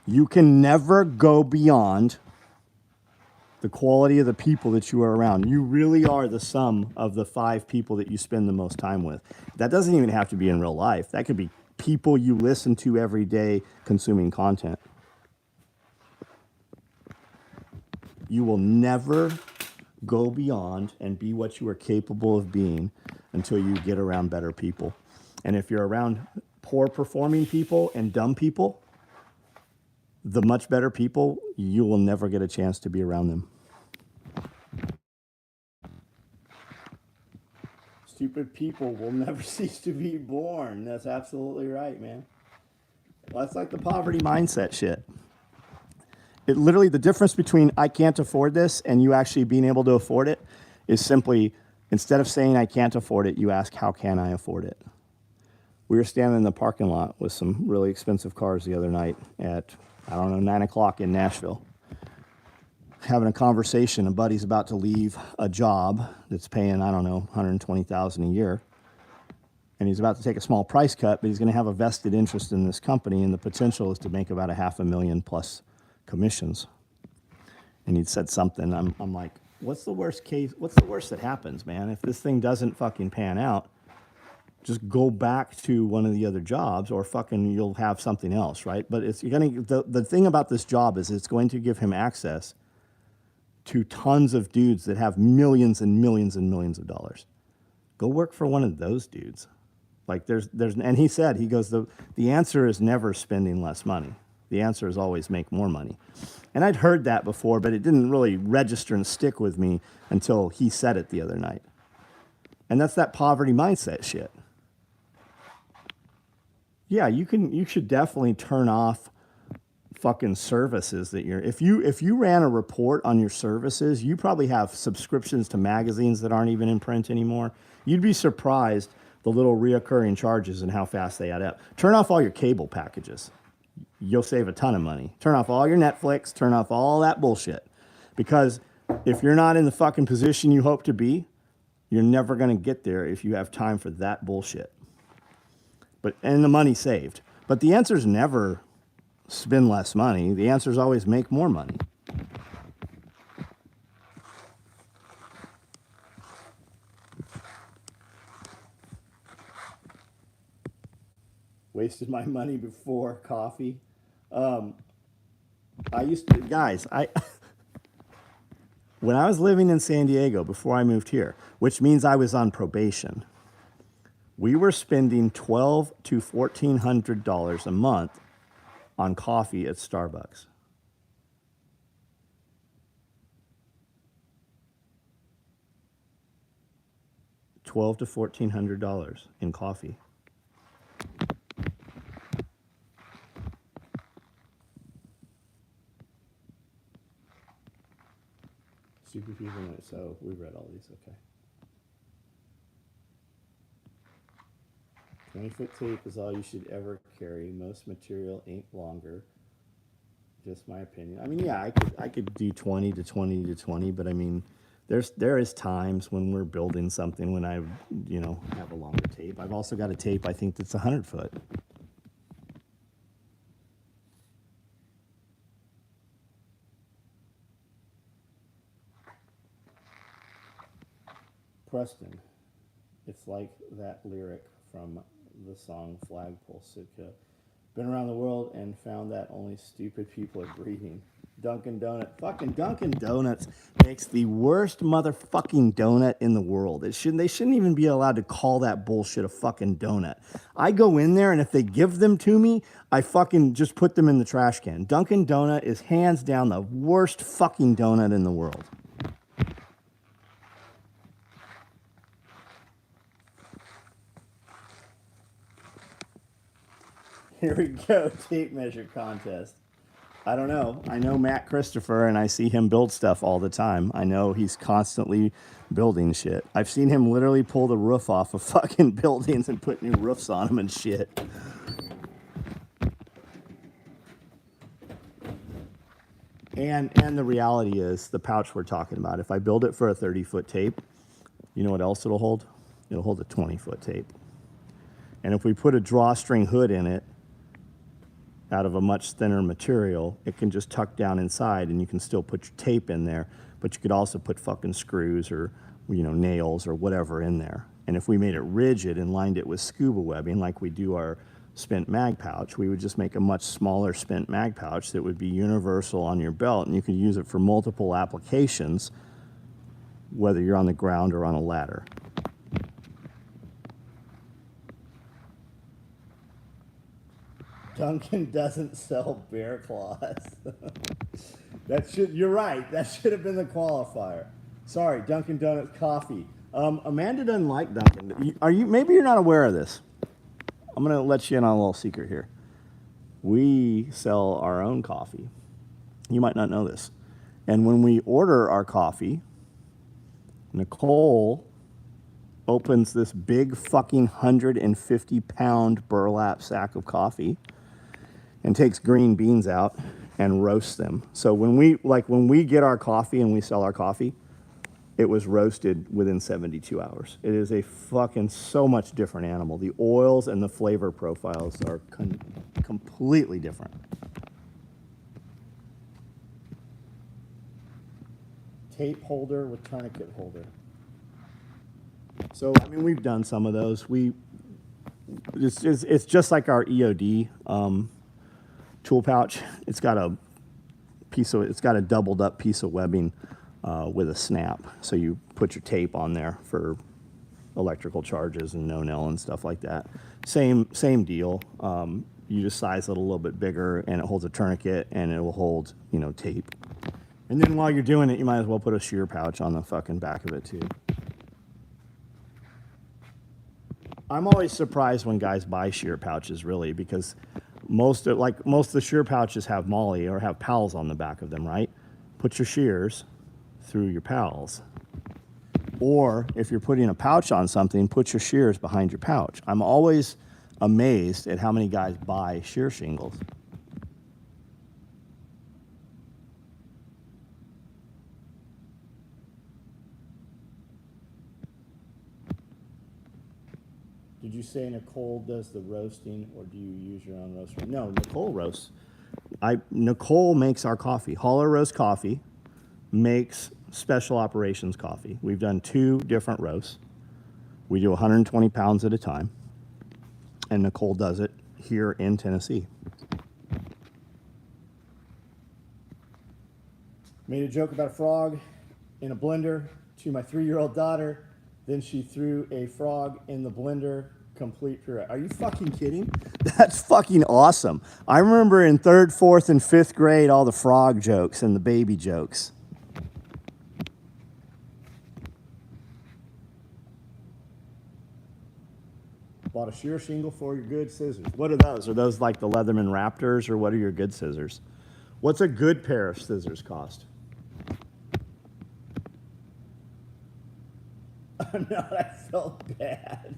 You can never go beyond the quality of the people that you are around. You really are the sum of the 5 people that you spend the most time with. That doesn't even have to be in real life. That could be people you listen to every day consuming content. You will never go beyond and be what you are capable of being until you get around better people. And if you're around poor performing people and dumb people, the much better people, you will never get a chance to be around them. Stupid people will never cease to be born. That's absolutely right, man. Well, that's like the poverty mindset shit. It literally, the difference between I can't afford this and you actually being able to afford it is simply, instead of saying I can't afford it, you ask, how can I afford it? We were standing in the parking lot with some really expensive cars the other night at, 9 o'clock in Nashville, having a conversation. A buddy's about to leave a job that's paying, $120,000 a year. And he's about to take a small price cut, but he's going to have a vested interest in this company, and the potential is to make about $500,000 plus commissions. And he'd said something. I'm like, what's the worst case? What's the worst that happens, man? If this thing doesn't fucking pan out, just go back to one of the other jobs, or fucking you'll have something else, right? But the thing about this job is it's going to give him access to tons of dudes that have millions and millions and millions of dollars. Go work for one of those dudes. Like and he said, he goes, the answer is never spending less money. The answer is always make more money. And I'd heard that before, but it didn't really register and stick with me until he said it the other night. And that's that poverty mindset shit. Yeah, you should definitely turn off fucking services that if you ran a report on your services, you probably have subscriptions to magazines that aren't even in print anymore. You'd be surprised the little reoccurring charges and how fast they add up. Turn off all your cable packages. You'll save a ton of money. Turn off all your Netflix, turn off all that bullshit. Because if you're not in the fucking position you hope to be, you're never going to get there if you have time for that bullshit. And the money saved. But the answer is never spend less money. The answer is always make more money. Wasted my money before coffee. When I was living in San Diego before I moved here, which means I was on probation, we were spending $1,200 to $1,400 a month on coffee at Starbucks. $1,200 to $1,400 in coffee. Super people, so we read all these, okay. 20-foot tape is all you should ever carry. Most material ain't longer. Just my opinion. I mean, yeah, I could do 20 to 20 to 20, but I mean, there is times when we're building something when I, have a longer tape. I've also got a tape I think that's 100 foot. Preston, it's like that lyric from the song Flagpole Sitka. Been around the world and found that only stupid people are breathing. Dunkin' Fucking Dunkin' Donuts makes the worst motherfucking donut in the world. They shouldn't even be allowed to call that bullshit a fucking donut. I go in there and if they give them to me, I fucking just put them in the trash can. Dunkin' Donut is hands down the worst fucking donut in the world. Here we go, tape measure contest. I don't know. I know Matt Christopher, and I see him build stuff all the time. I know he's constantly building shit. I've seen him literally pull the roof off of fucking buildings and put new roofs on them and shit. And the reality is, the pouch we're talking about, if I build it for a 30-foot tape, you know what else it'll hold? It'll hold a 20-foot tape. And if we put a drawstring hood in it, out of a much thinner material, it can just tuck down inside and you can still put your tape in there, but you could also put fucking screws or, you know, nails or whatever in there. And if we made it rigid and lined it with scuba webbing like we do our spent mag pouch, we would just make a much smaller spent mag pouch that would be universal on your belt, and you could use it for multiple applications, whether you're on the ground or on a ladder. Dunkin' doesn't sell bear claws. You're right. That should have been the qualifier. Sorry, Dunkin' Donuts coffee. Amanda doesn't like Dunkin'. Maybe you're not aware of this. I'm gonna let you in on a little secret here. We sell our own coffee. You might not know this. And when we order our coffee, Nicole opens this big fucking 150-pound burlap sack of coffee and takes green beans out and roasts them. So when we get our coffee and we sell our coffee, it was roasted within 72 hours. It is a fucking so much different animal. The oils and the flavor profiles are completely different. Tape holder with tourniquet holder. So, I mean, we've done some of those. It's just like our EOD tool pouch. It's got a doubled up piece of webbing with a snap. So you put your tape on there for electrical charges and no-nail and stuff like that. Same deal. You just size it a little bit bigger, and it holds a tourniquet, and it will hold, you know, tape. And then while you're doing it, you might as well put a shear pouch on the fucking back of it too. I'm always surprised when guys buy shear pouches, really, because most of the shear pouches have MOLLE or have pals on the back of them, right? Put your shears through your pals. Or if you're putting a pouch on something, put your shears behind your pouch. I'm always amazed at how many guys buy shear shingles. Did you say Nicole does the roasting, or do you use your own roaster? No, Nicole roasts. Nicole makes our coffee. Hollow Roast Coffee makes special operations coffee. We've done 2 different roasts. We do 120 pounds at a time, and Nicole does it here in Tennessee. Made a joke about a frog in a blender to my 3-year-old daughter. Then she threw a frog in the blender, complete puree. Are you fucking kidding? That's fucking awesome. I remember in 3rd, 4th, and 5th grade, all the frog jokes and the baby jokes. Bought a shear shingle for your good scissors. What are those? Are those like the Leatherman Raptors, or what are your good scissors? What's a good pair of scissors cost? No, that felt bad.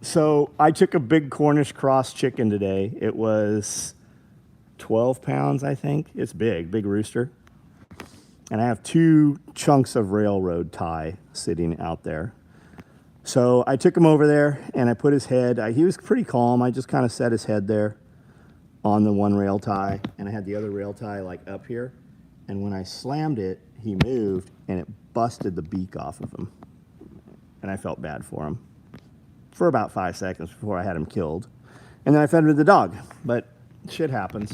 So I took a big Cornish cross chicken today. It was 12 pounds, I think. It's big rooster. And I have 2 chunks of railroad tie sitting out there. So I took him over there and I put his head, he was pretty calm. I just kind of set his head there on the one rail tie, and I had the other rail tie like up here. And when I slammed it, he moved and it busted the beak off of him. And I felt bad for him for about 5 seconds before I had him killed. And then I fed him to the dog, but shit happens.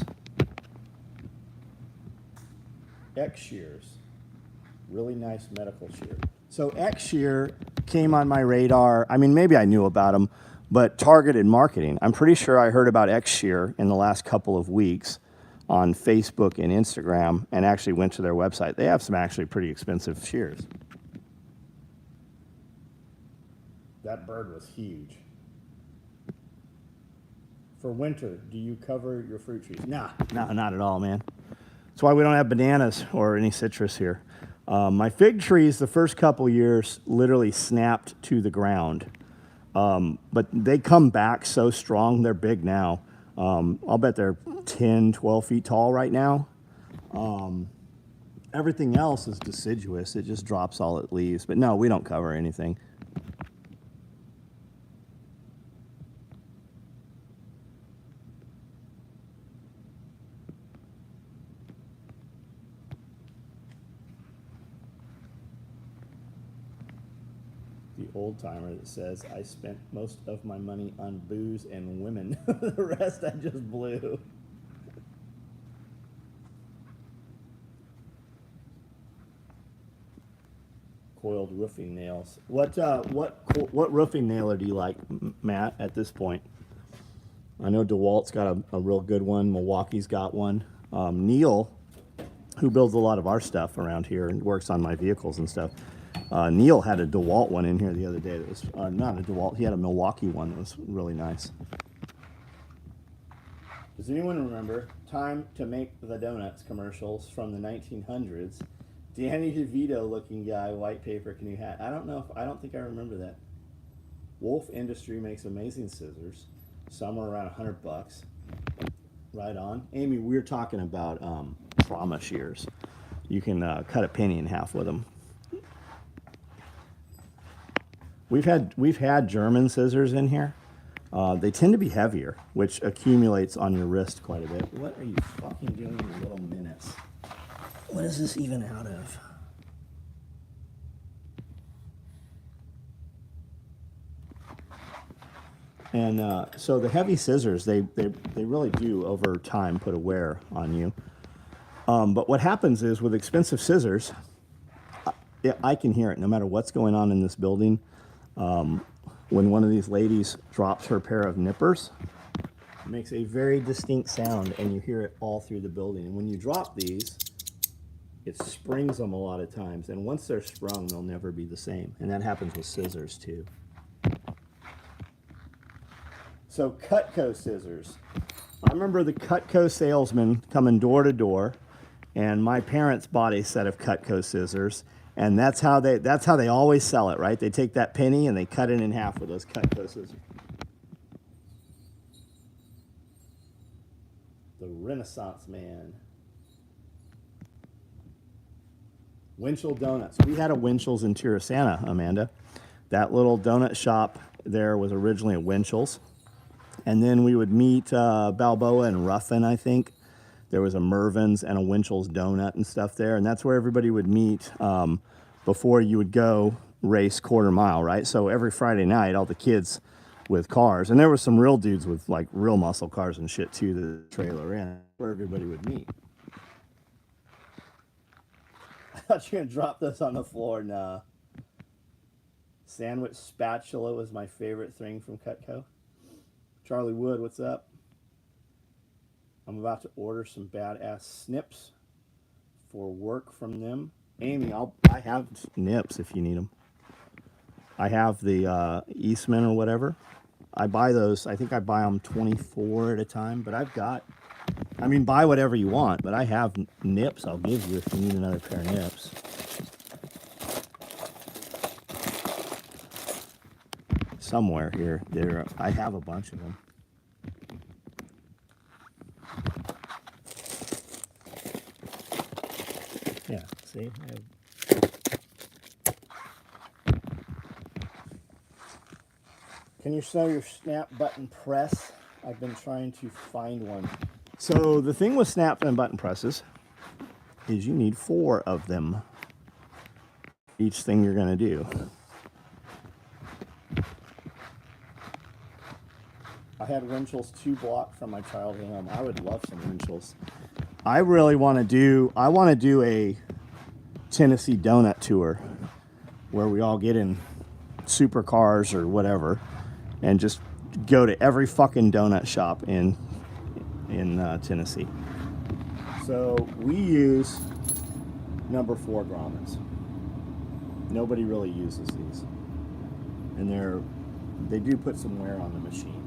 X shears, really nice medical shear. So X shear came on my radar. I mean, maybe I knew about them, but targeted marketing. I'm pretty sure I heard about X shear in the last couple of weeks on Facebook and Instagram, and actually went to their website. They have some actually pretty expensive shears. That bird was huge. For winter, do you cover your fruit trees? Nah, not at all, man. That's why we don't have bananas or any citrus here. My fig trees, the first couple years, literally snapped to the ground. But they come back so strong, they're big now. I'll bet they're 10, 12 feet tall right now. Everything else is deciduous. It just drops all it leaves. But no, we don't cover anything. old timer that says, I spent most of my money on booze and women. The rest I just blew. Coiled roofing nails. What roofing nailer do you like, Matt, at this point? I know DeWalt's got a real good one. Milwaukee's got one. Neil, who builds a lot of our stuff around here and works on my vehicles and stuff, Neil had a DeWalt one in here the other day that was not a DeWalt. He had a Milwaukee one that was really nice. Does anyone remember Time to Make the Donuts commercials from the 1900s? Danny DeVito looking guy, white paper canoe hat. I don't think I remember that. Wolf Industry makes amazing scissors. Some are around $100. Right on. Amy, we're talking about trauma shears. You can cut a penny in half with them. We've had German scissors in here. They tend to be heavier, which accumulates on your wrist quite a bit. What are you fucking doing, you little menace? What is this even out of? And so the heavy scissors, they really do over time put a wear on you. But what happens is with expensive scissors, I can hear it no matter what's going on in this building. When one of these ladies drops her pair of nippers, it makes a very distinct sound, and you hear it all through the building. And when you drop these, it springs them a lot of times. And once they're sprung, they'll never be the same. And that happens with scissors too. So Cutco scissors. I remember the Cutco salesman coming door to door, and my parents bought a set of Cutco scissors, and that's how they always sell it, right? They take that penny and they cut it in half with those Cutco scissors. The Renaissance man. Winchell Donuts. We had a Winchell's in Tirasana, Amanda. That little donut shop there was originally a Winchell's. And then we would meet Balboa and Ruffin, I think. There was a Mervin's and a Winchell's Donut and stuff there. And that's where everybody would meet before you would go race quarter mile, right? So every Friday night, all the kids with cars. And there were some real dudes with like real muscle cars and shit too, the trailer in, where everybody would meet. I thought you were going to drop this on the floor. Nah. Sandwich spatula was my favorite thing from Cutco. Charlie Wood, what's up? I'm about to order some badass snips for work from them. Amy, I have nips if you need them. I have the Eastman or whatever. I buy those. I think I buy them 24 at a time, but I've got, I mean, buy whatever you want, but I have nips I'll give you if you need another pair of nips. Somewhere here, I have a bunch of them. Yeah, see? Can you sell your snap button press? I've been trying to find one. So the thing with snap and button presses is you need 4 of them. Each thing you're going to do. I had Winchell's 2 block from my childhood home. I would love some Winchell's. I really want to do a Tennessee donut tour where we all get in supercars or whatever and just go to every fucking donut shop in Tennessee. So we use number 4 grommets. Nobody really uses these. And they do put some wear on the machine.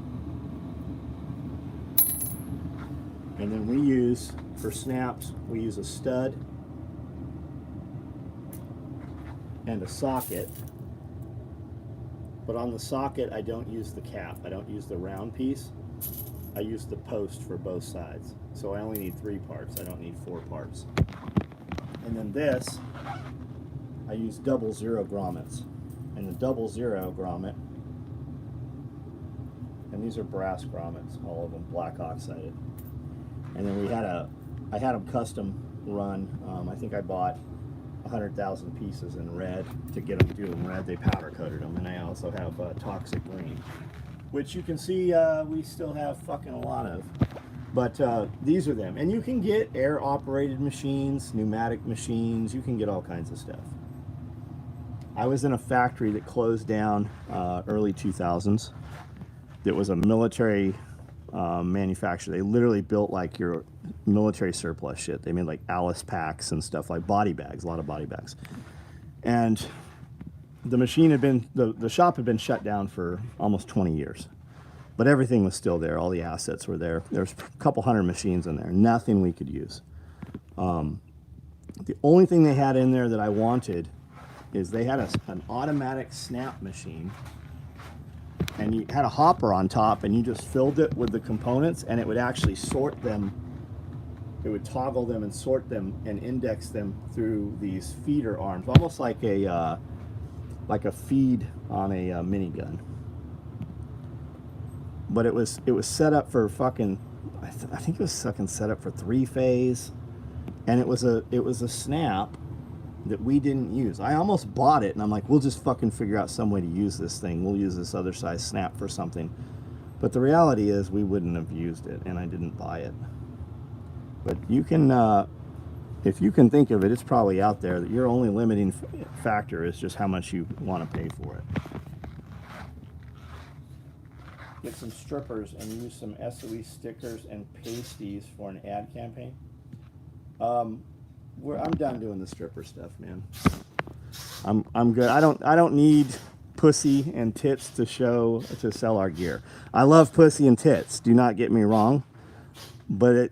And then we use, for snaps, we use a stud and a socket. But on the socket, I don't use the cap. I don't use the round piece. I use the post for both sides. So I only need 3 parts. I don't need 4 parts. And then this, I use 00 grommets. And the 00 grommet, and these are brass grommets, all of them, black oxided. And then I had them custom run. I think I bought 100,000 pieces in red. To get them to do them red, they powder coated them. And I also have toxic green, which you can see we still have fucking a lot of. But these are them. And you can get air operated machines, pneumatic machines, you can get all kinds of stuff. I was in a factory that closed down early 2000s. That was a military manufacturer. They literally built like your military surplus shit. They made like Alice packs and stuff, like body bags, a lot of body bags. And the machine had been, the shop had been shut down for almost 20 years. But everything was still there. All the assets were there. There's a couple hundred machines in there. Nothing we could use. The only thing they had in there that I wanted is they had an automatic snap machine. And you had a hopper on top, and you just filled it with the components, and it would actually sort them. It would toggle them and sort them and index them through these feeder arms, almost like a feed on a minigun. But it was set up for fucking, I think it was fucking set up for 3-phase, and it was a snap that we didn't use. I almost bought it, and I'm like, we'll just fucking figure out some way to use this thing. We'll use this other size snap for something. But the reality is we wouldn't have used it, and I didn't buy it. But you can, if you can think of it, it's probably out there, that your only limiting factor is just how much you want to pay for it. Get some strippers and use some SOE stickers and pasties for an ad campaign. I'm done doing the stripper stuff, man. I'm good. I don't need pussy and tits to sell our gear. I love pussy and tits. Do not get me wrong, but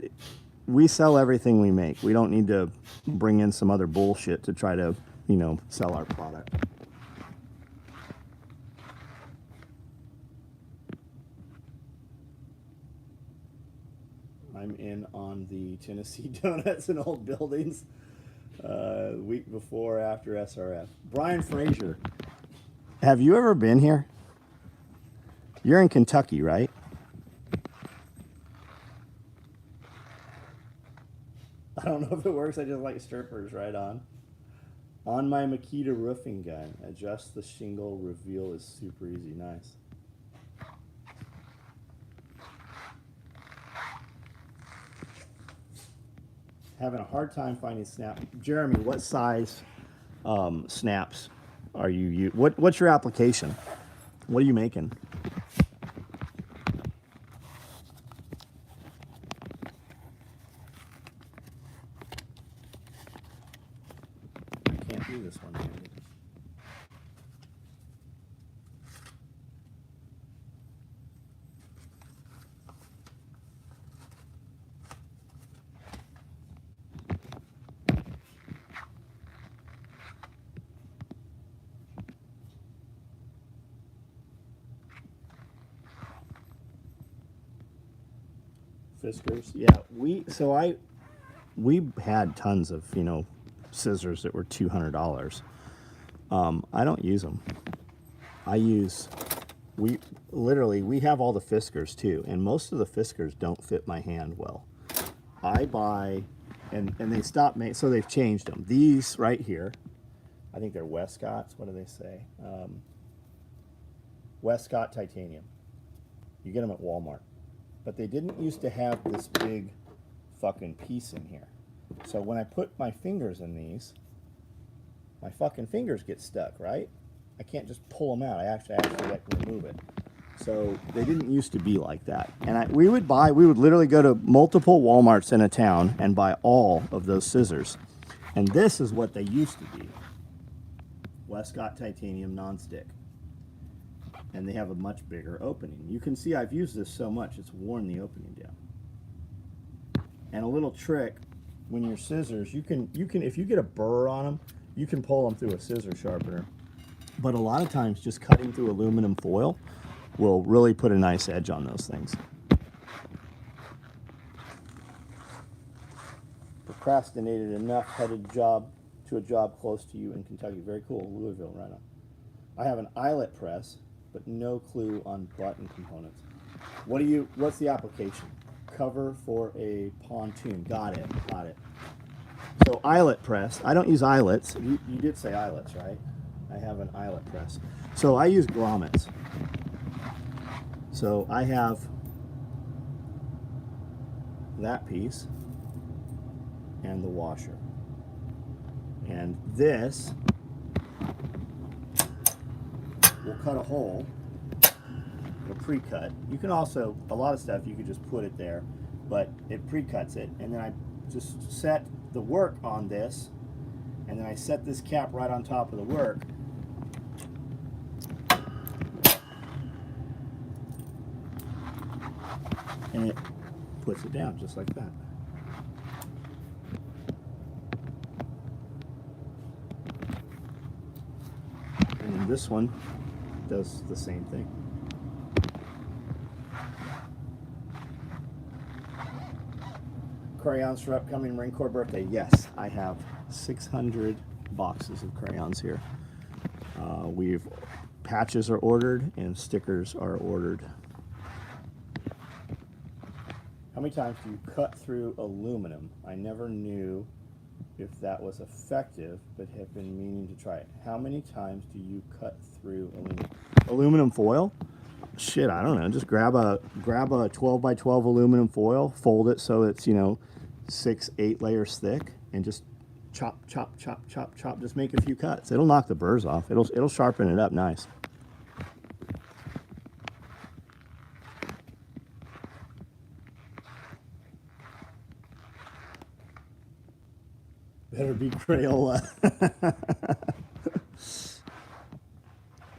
we sell everything we make. We don't need to bring in some other bullshit to try to, sell our product. I'm in on the Tennessee Donuts and Old Buildings week before, after SRF. Brian Frazier, have you ever been here? You're in Kentucky, right? I don't know if it works. I just like strippers. Right on. On my Makita roofing gun, adjust the shingle reveal is super easy. Nice. Having a hard time finding snap. Jeremy, what size snaps are you? What's your application? What are you making? I can't do this one. Fiskars, yeah. We had tons of scissors that were $200. I don't use them. We have all the Fiskars too, and most of the Fiskars don't fit my hand well. I buy, and they stopped making, so they've changed them. These right here, I think they're Westcotts. What do they say? Westcott titanium. You get them at Walmart. But they didn't used to have this big fucking piece in here. So when I put my fingers in these, my fucking fingers get stuck, right? I can't just pull them out. I actually have to remove it. So they didn't used to be like that. And we would literally go to multiple Walmarts in a town and buy all of those scissors. And this is what they used to be. Westcott titanium nonstick. And they have a much bigger opening. You can see I've used this so much, it's worn the opening down. And a little trick, when your scissors, you can if you get a burr on them, you can pull them through a scissor sharpener. But a lot of times just cutting through aluminum foil will really put a nice edge on those things. Procrastinated enough, headed to a job close to you in Kentucky. Very cool, Louisville, right on. I have an eyelet press, but no clue on button components. What's the application? Cover for a pontoon. Got it. So eyelet press. I don't use eyelets. You did say eyelets, right? I have an eyelet press. So I use grommets. So I have that piece and the washer. And this will cut a hole, a pre-cut. You can also, a lot of stuff you could just put it there, but it pre-cuts it. And then I just set the work on this, and then I set this cap right on top of the work. And it puts it down just like that. And then this one does the same thing. Crayons for upcoming Marine Corps birthday. Yes, I have 600 boxes of crayons here. Patches are ordered and stickers are ordered. How many times do you cut through aluminum? I never knew if that was effective, but have been meaning to try it. How many times do you cut through aluminum? Aluminum foil? Shit, I don't know. Just grab a 12 by 12 aluminum foil, fold it so it's, 6-8 layers thick, and just chop, chop, chop, chop, chop. Just make a few cuts. It'll knock the burrs off. It'll sharpen it up nice. Better be Crayola.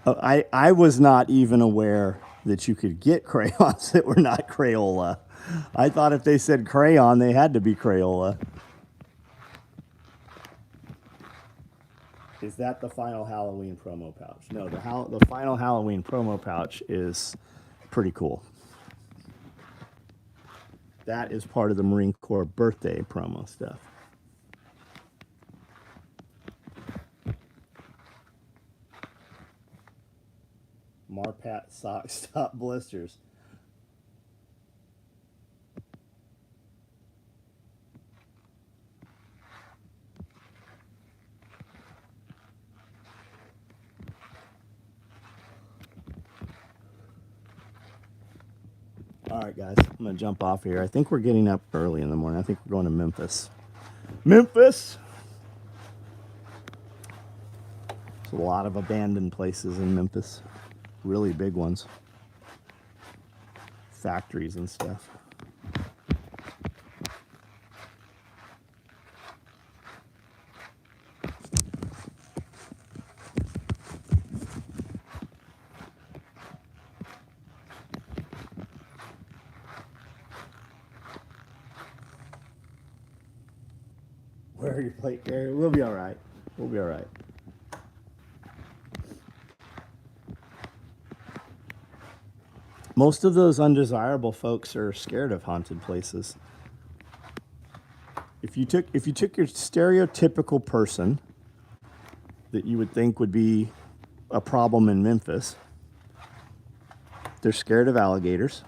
I was not even aware that you could get crayons that were not Crayola. I thought if they said crayon, they had to be Crayola. Is that the final Halloween promo pouch? No, the final Halloween promo pouch is pretty cool. That is part of the Marine Corps birthday promo stuff. Marpat socks stop blisters. All right, guys, I'm going to jump off here. I think we're getting up early in the morning. I think we're going to Memphis. Memphis! There's a lot of abandoned places in Memphis. Really big ones. Factories and stuff. Where are your plate carrier? We'll be all right. We'll be all right. Most of those undesirable folks are scared of haunted places. If you took your stereotypical person that you would think would be a problem in Memphis, they're scared of alligators,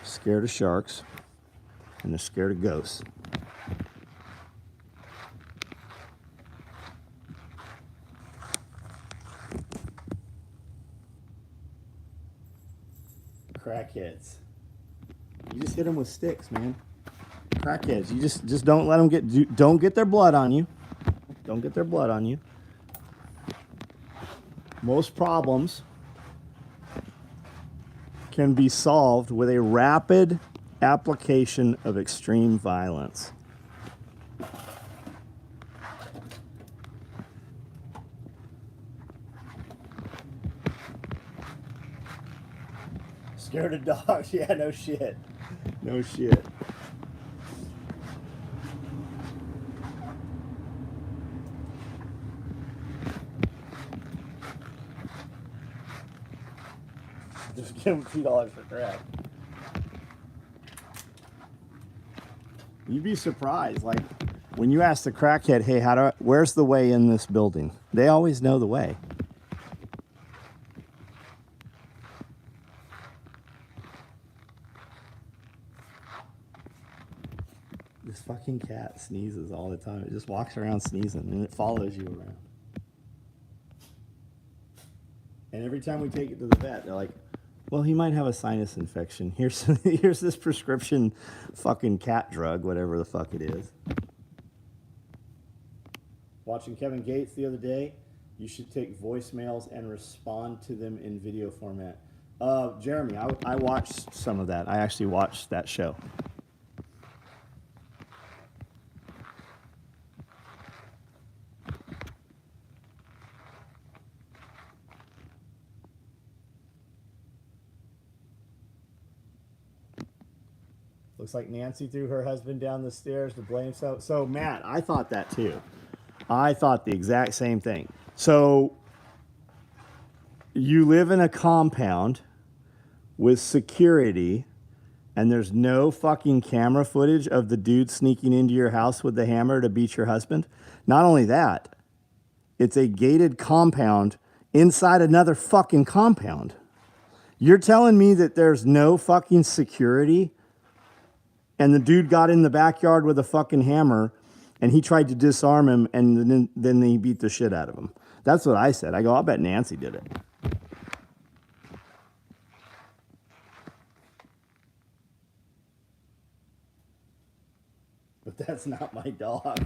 scared of sharks, and they're scared of ghosts. Crackheads. You just hit them with sticks, man. Crackheads. You just don't let them don't get their blood on you. Don't get their blood on you. Most problems can be solved with a rapid application of extreme violence. Scared of dogs? Yeah, no shit. No shit. Just give them $2 for crack. You'd be surprised, like when you ask the crackhead, "Hey, where's the way in this building?" They always know the way. This fucking cat sneezes all the time. It just walks around sneezing and it follows you around. And every time we take it to the vet, they're like, well, he might have a sinus infection. Here's this prescription fucking cat drug, whatever the fuck it is. Watching Kevin Gates the other day, you should take voicemails and respond to them in video format. Jeremy, I watched some of that. I actually watched that show. Looks like Nancy threw her husband down the stairs to blame. So Matt, I thought that too. I thought the exact same thing. So you live in a compound with security and there's no fucking camera footage of the dude sneaking into your house with the hammer to beat your husband. Not only that, it's a gated compound inside another fucking compound. You're telling me that there's no fucking security and the dude got in the backyard with a fucking hammer and he tried to disarm him and then he beat the shit out of him. That's what I said. I go, I'll bet Nancy did it. But that's not my dog.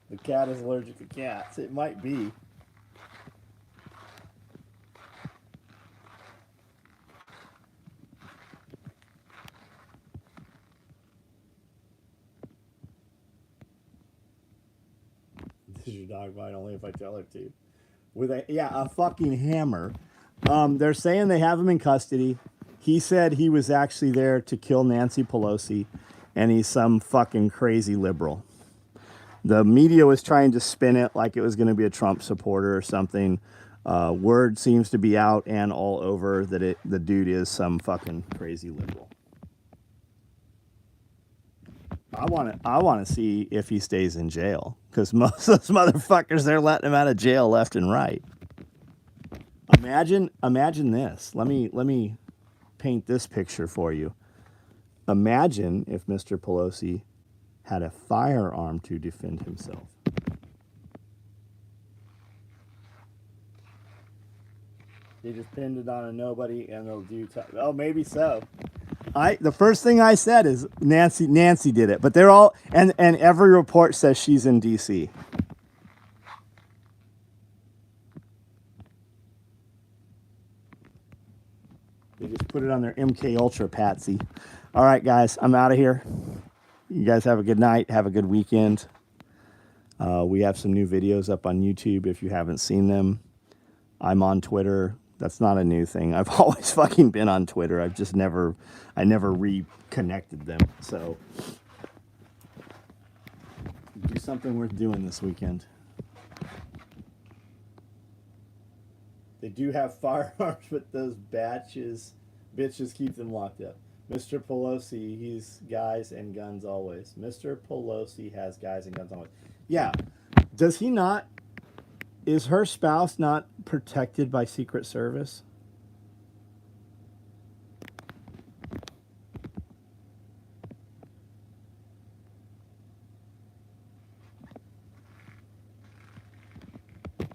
The cat is allergic to cats. It might be. This is your dog bite only if I tell her to. With a fucking hammer. They're saying they have him in custody. He said he was actually there to kill Nancy Pelosi, and he's some fucking crazy liberal. The media was trying to spin it like it was going to be a Trump supporter or something. Word seems to be out and all over that the dude is some fucking crazy liberal. I want to see if he stays in jail, because most of those motherfuckers, they're letting him out of jail left and right. Imagine this. Let me paint this picture for you. Imagine if Mr. Pelosi had a firearm to defend himself. They just pinned it on a nobody and they'll do oh, maybe so. The first thing I said is Nancy did it, but they're all and every report says she's in DC. They just put it on their MK Ultra Patsy. All right, guys, I'm out of here. You guys have a good night. Have a good weekend. We have some new videos up on YouTube if you haven't seen them. I'm on Twitter. That's not a new thing. I've always fucking been on Twitter. I never reconnected them. So do something worth doing this weekend. They do have firearms, but those bitches keep them locked up. Mr. Pelosi, he's guys and guns always. Mr. Pelosi has guys and guns always. Yeah. Does he not? Is her spouse not protected by Secret Service?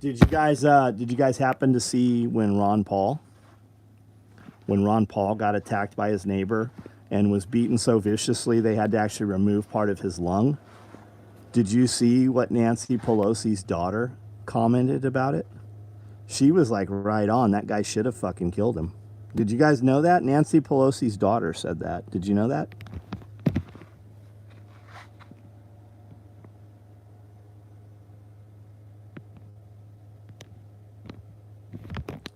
Did you guys happen to see when Ron Paul got attacked by his neighbor and was beaten so viciously they had to actually remove part of his lung? Did you see what Nancy Pelosi's daughter commented about it? She was like, right on, that guy should have fucking killed him. Did you guys know that? Nancy Pelosi's daughter said that. Did you know that?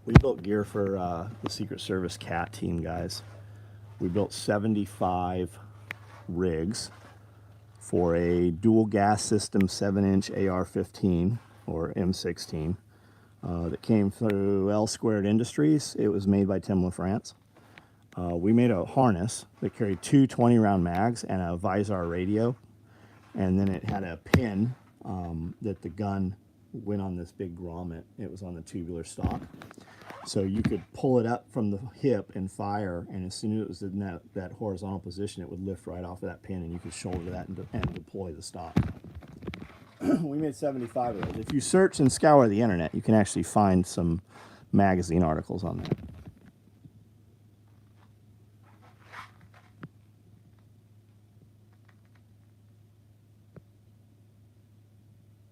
We built gear for the Secret Service CAT team, guys. We built 75 rigs for a dual gas system 7-inch AR-15 or M16 that came through L Squared Industries. It was made by Tim LaFrance. We made a harness that carried two 20-round mags and a Visor radio, and then it had a pin that the gun went on this big grommet. It was on the tubular stock. So you could pull it up from the hip and fire, and as soon as it was in that horizontal position, it would lift right off of that pin, and you could shoulder that and deploy the stock. We made 75 of those. If you search and scour the internet, you can actually find some magazine articles on that.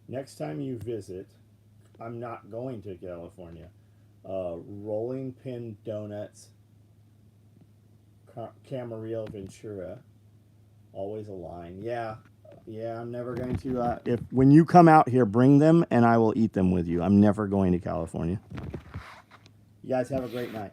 Next time you visit, I'm not going to California. Rolling Pin Donuts, Camarillo Ventura, always a line. Yeah, I'm never going to. When you come out here, bring them and I will eat them with you. I'm never going to California. You guys have a great night.